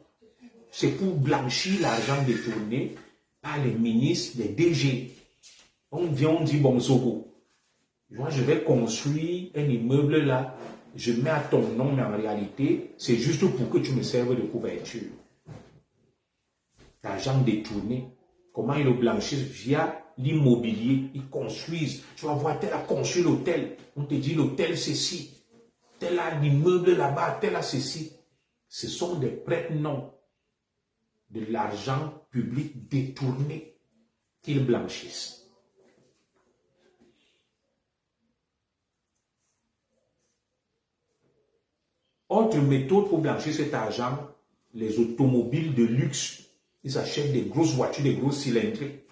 C'est pour blanchir l'argent détourné par les ministres, les DG. On vient, on dit, bon, Zogo, moi, je vais construire un immeuble là, je mets à ton nom, mais en réalité, c'est juste pour que tu me serves de couverture. L'argent détourné, comment ils le blanchissent? Via l'immobilier, ils construisent. Tu vas voir, tel a construit l'hôtel. On te dit l'hôtel ceci. Tel a l'immeuble là-bas, tel a ceci. Ce sont des prête-noms de l'argent public détourné qu'ils blanchissent. Autre méthode pour blanchir cet argent, les automobiles de luxe. Ils achètent des grosses voitures, des grosses cylindrées.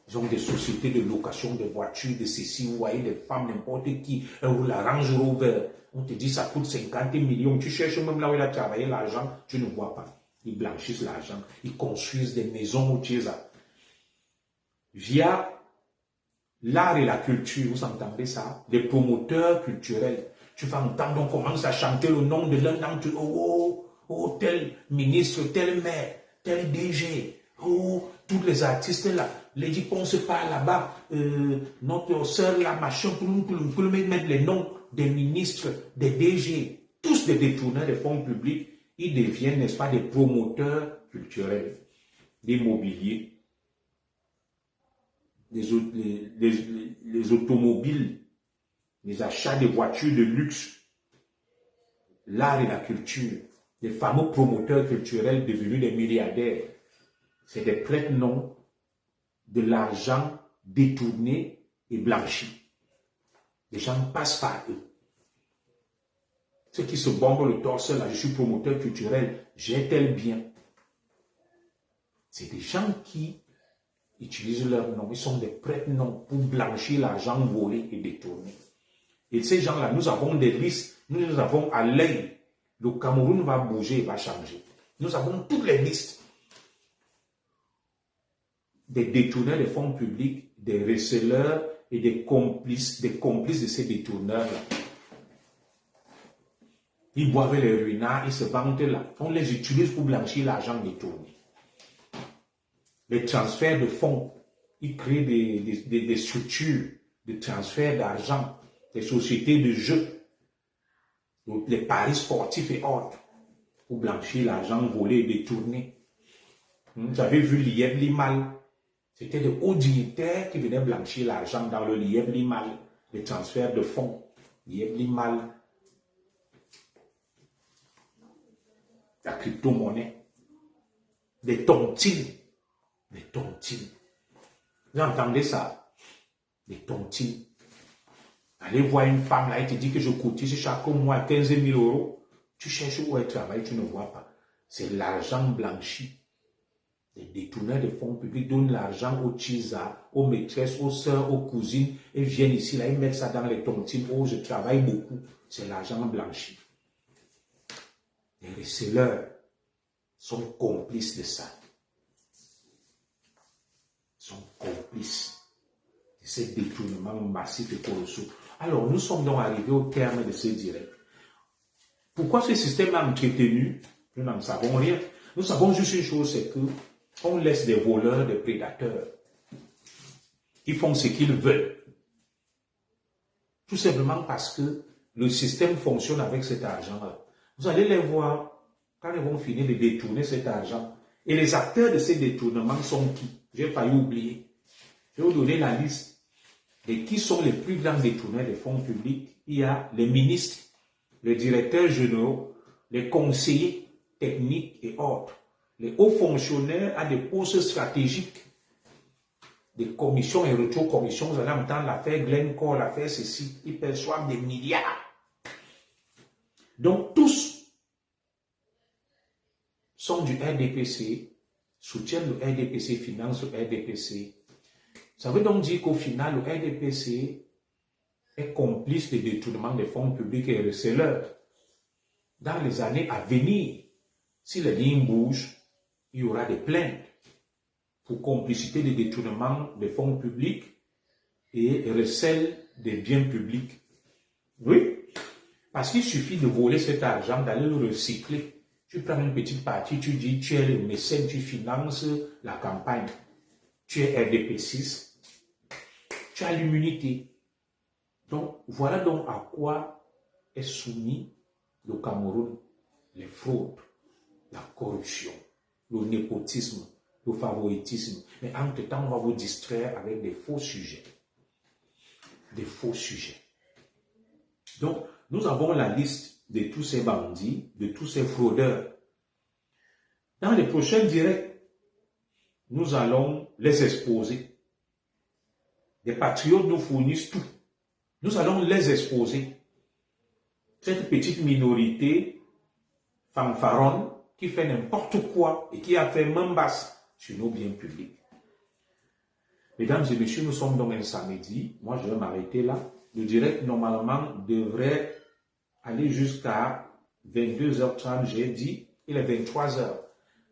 Ils ont des sociétés de location de voitures, de ceci. Vous voyez des femmes, n'importe qui, la Range Rover. On te dit ça coûte 50 millions. Tu cherches même là où il a travaillé l'argent, tu ne vois pas. Ils blanchissent l'argent. Ils construisent des maisons au Tchesa. Via l'art et la culture, vous entendez ça? Des promoteurs culturels. Tu vas entendre, on commence à chanter le nom de l'un d'entre eux. Oh, tel ministre, tel maire, tel DG. Oh, tous les artistes là. Les dit qu'on se parle là-bas. Notre soeur là, machin, pour nous mettre les noms des ministres, des DG. Tous des détourneurs des fonds publics. Ils deviennent, n'est-ce pas, des promoteurs culturels, d'immobilier. Les automobiles, les achats de voitures de luxe, l'art et la culture, les fameux promoteurs culturels devenus des milliardaires, c'est des prête-noms de l'argent détourné et blanchi. Les gens passent par eux. Ceux qui se bombent le torse là, je suis promoteur culturel, j'ai tel bien. C'est des gens qui utilisent leur nom, ils sont des prête-noms pour blanchir l'argent volé et détourné. Et ces gens-là, nous avons des listes, nous avons à l'œil. Le Cameroun va bouger, va changer. Nous avons toutes les listes des détourneurs des fonds publics, des receleurs et des complices de ces détourneurs-là. Ils boivent les ruinards, ils se vantent là. On les utilise pour blanchir l'argent détourné. Les transferts de fonds, ils créent des structures de transfert d'argent. Les sociétés de jeux, les paris sportifs et autres, pour blanchir l'argent volé et détourné. Vous avez vu l'IEB Limal. C'était de hauts dignitaires qui venaient blanchir l'argent dans le l'IEB Limal, les transferts de fonds. l'IEB Limal, la crypto-monnaie, des tontines. Des tontines. Vous entendez ça? Des tontines. Allez voir une femme là, elle te dit que je cotise chaque mois 15 000 euros. Tu cherches où elle travaille, tu ne vois pas. C'est l'argent blanchi. Les détourneurs de fonds publics donnent l'argent aux Tchisa, aux maîtresses, aux sœurs, aux cousines, et viennent ici, là, ils mettent ça dans les tontines. Oh, je travaille beaucoup. C'est l'argent blanchi. Les receleurs sont complices de ça. Ils sont complices de ces détournements massifs et colossaux. Alors, nous sommes donc arrivés au terme de ce direct. Pourquoi ce système a entretenu? Nous n'en savons rien. Nous savons juste une chose, c'est qu'on laisse des voleurs, des prédateurs. Ils font ce qu'ils veulent. Tout simplement parce que le système fonctionne avec cet argent-là. Vous allez les voir quand ils vont finir de détourner cet argent. Et les acteurs de ces détournements sont qui? J'ai failli oublier. Je vais vous donner la liste de qui sont les plus grands détourneurs des fonds publics. Il y a les ministres, les directeurs généraux, les conseillers techniques et autres, les hauts fonctionnaires à des postes stratégiques, des commissions et rétro-commissions. Vous allez entendre l'affaire Glencore, l'affaire ceci, ils perçoivent des milliards. Donc tous sont du RDPC, soutiennent le RDPC, financent le RDPC. Ça veut donc dire qu'au final, le RDPC est complice des détournements des fonds publics et receleurs. Dans les années à venir, si les lignes bougent, il y aura des plaintes pour complicité des détournements des fonds publics et recel des biens publics. Oui, parce qu'il suffit de voler cet argent, d'aller le recycler. Tu prends une petite partie, tu dis, tu es le mécène, tu finances la campagne. Tu es RDP6, tu as l'immunité. Donc, voilà donc à quoi est soumis le Cameroun. Les fraudes, la corruption, le népotisme, le favoritisme. Mais entre-temps, on va vous distraire avec des faux sujets. Des faux sujets. Donc, nous avons la liste de tous ces bandits, de tous ces fraudeurs. Dans les prochains directs, nous allons les exposer. Les patriotes nous fournissent tout. Nous allons les exposer. Cette petite minorité fanfaronne qui fait n'importe quoi et qui a fait main basse sur nos biens publics. Mesdames et messieurs, nous sommes donc un samedi. Moi, je vais m'arrêter là. Le direct, normalement, devrait aller jusqu'à 22h30. J'ai dit, il est 23h.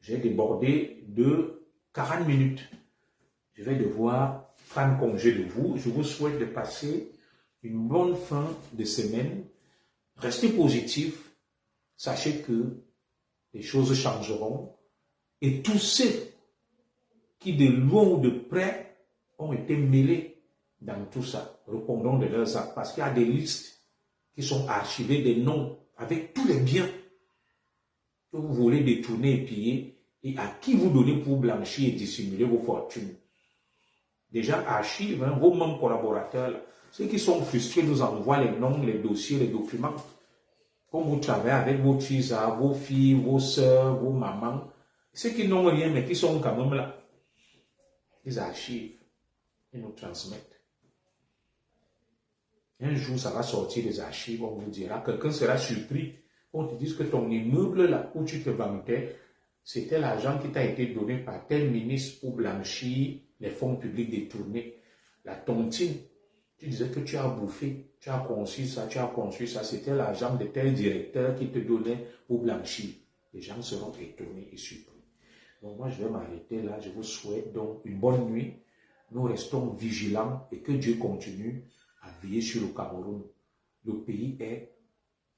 J'ai débordé de 40 minutes. Je vais devoir prendre congé de vous. Je vous souhaite de passer une bonne fin de semaine. Restez positifs. Sachez que les choses changeront. Et tous ceux qui, de loin ou de près, ont été mêlés dans tout ça, répondons de leurs actes. Parce qu'il y a des listes qui sont archivées, des noms, avec tous les biens que vous voulez détourner et piller, et à qui vous donnez pour blanchir et dissimuler vos fortunes. Déjà, archive, hein, vos membres collaborateurs, là, ceux qui sont frustrés nous envoient les noms, les dossiers, les documents. Comme vous travaillez avec vos fils, vos filles, vos soeurs, vos mamans, ceux qui n'ont rien mais qui sont quand même là, ils archivent et nous transmettent. Un jour, ça va sortir des archives, on vous dira, quelqu'un sera surpris, on te dise que ton immeuble là où tu te vantais, c'était l'argent qui t'a été donné par tel ministre pour blanchir les fonds publics détournés. La tontine, tu disais que tu as bouffé, tu as conçu ça, c'était l'argent de tel directeur qui te donnait pour blanchir. Les gens seront étonnés et surpris. Donc moi, je vais m'arrêter là. Je vous souhaite donc une bonne nuit. Nous restons vigilants et que Dieu continue à veiller sur le Cameroun. Le pays est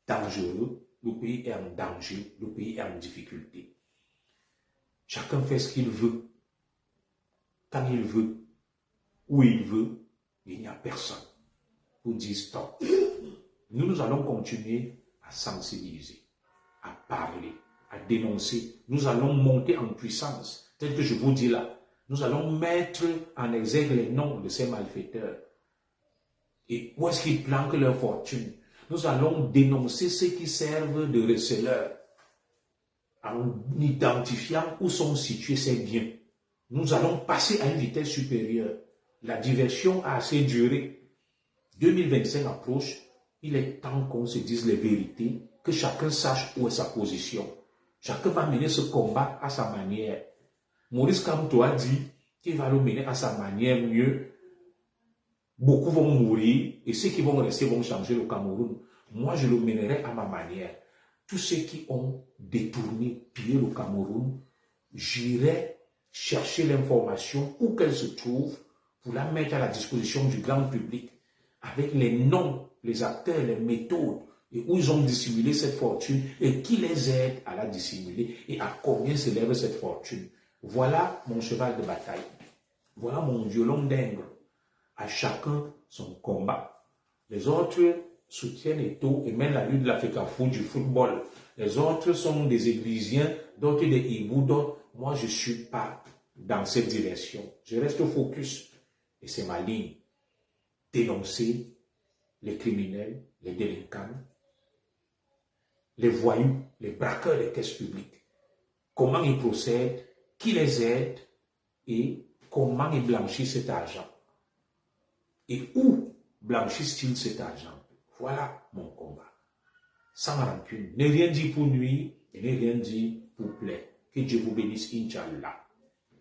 dangereux, le pays est en danger, le pays est en difficulté. Chacun fait ce qu'il veut, quand il veut, où il veut. Il n'y a personne pour dire stop. Nous allons continuer à sensibiliser, à parler, à dénoncer. Nous allons monter en puissance, tel que je vous dis là. Nous allons mettre en exergue les noms de ces malfaiteurs. Et où est-ce qu'ils planquent leur fortune? Nous allons dénoncer ceux qui servent de receleurs en identifiant où sont situés ces biens. Nous allons passer à une vitesse supérieure. La diversion a assez duré. 2025 approche. Il est temps qu'on se dise les vérités, que chacun sache où est sa position. Chacun va mener ce combat à sa manière. Maurice Kamto a dit qu'il va le mener à sa manière mieux. Beaucoup vont mourir et ceux qui vont rester vont changer le Cameroun. Moi, je le mènerai à ma manière. Tous ceux qui ont détourné, pillé le Cameroun, j'irai chercher l'information où qu'elle se trouve pour la mettre à la disposition du grand public avec les noms, les acteurs, les méthodes et où ils ont dissimulé cette fortune et qui les aide à la dissimuler et à combien s'élève cette fortune. Voilà mon cheval de bataille. Voilà mon violon d'Ingres. À chacun son combat. Les autres soutiennent Eto'o et mènent la lutte de l'Africafoot du football. Les autres sont des églisiens, d'autres des hiboux, d'autres. Moi, je ne suis pas dans cette direction. Je reste focus. Et c'est ma ligne. Dénoncer les criminels, les délinquants, les voyous, les braqueurs des caisses publiques. Comment ils procèdent, qui les aide et comment ils blanchissent cet argent. Et où blanchissent-ils cet argent? Voilà mon combat. Sans rancune. Ne rien dire pour nuire et ne rien dire pour plaire. Que Dieu vous bénisse, Inch'Allah.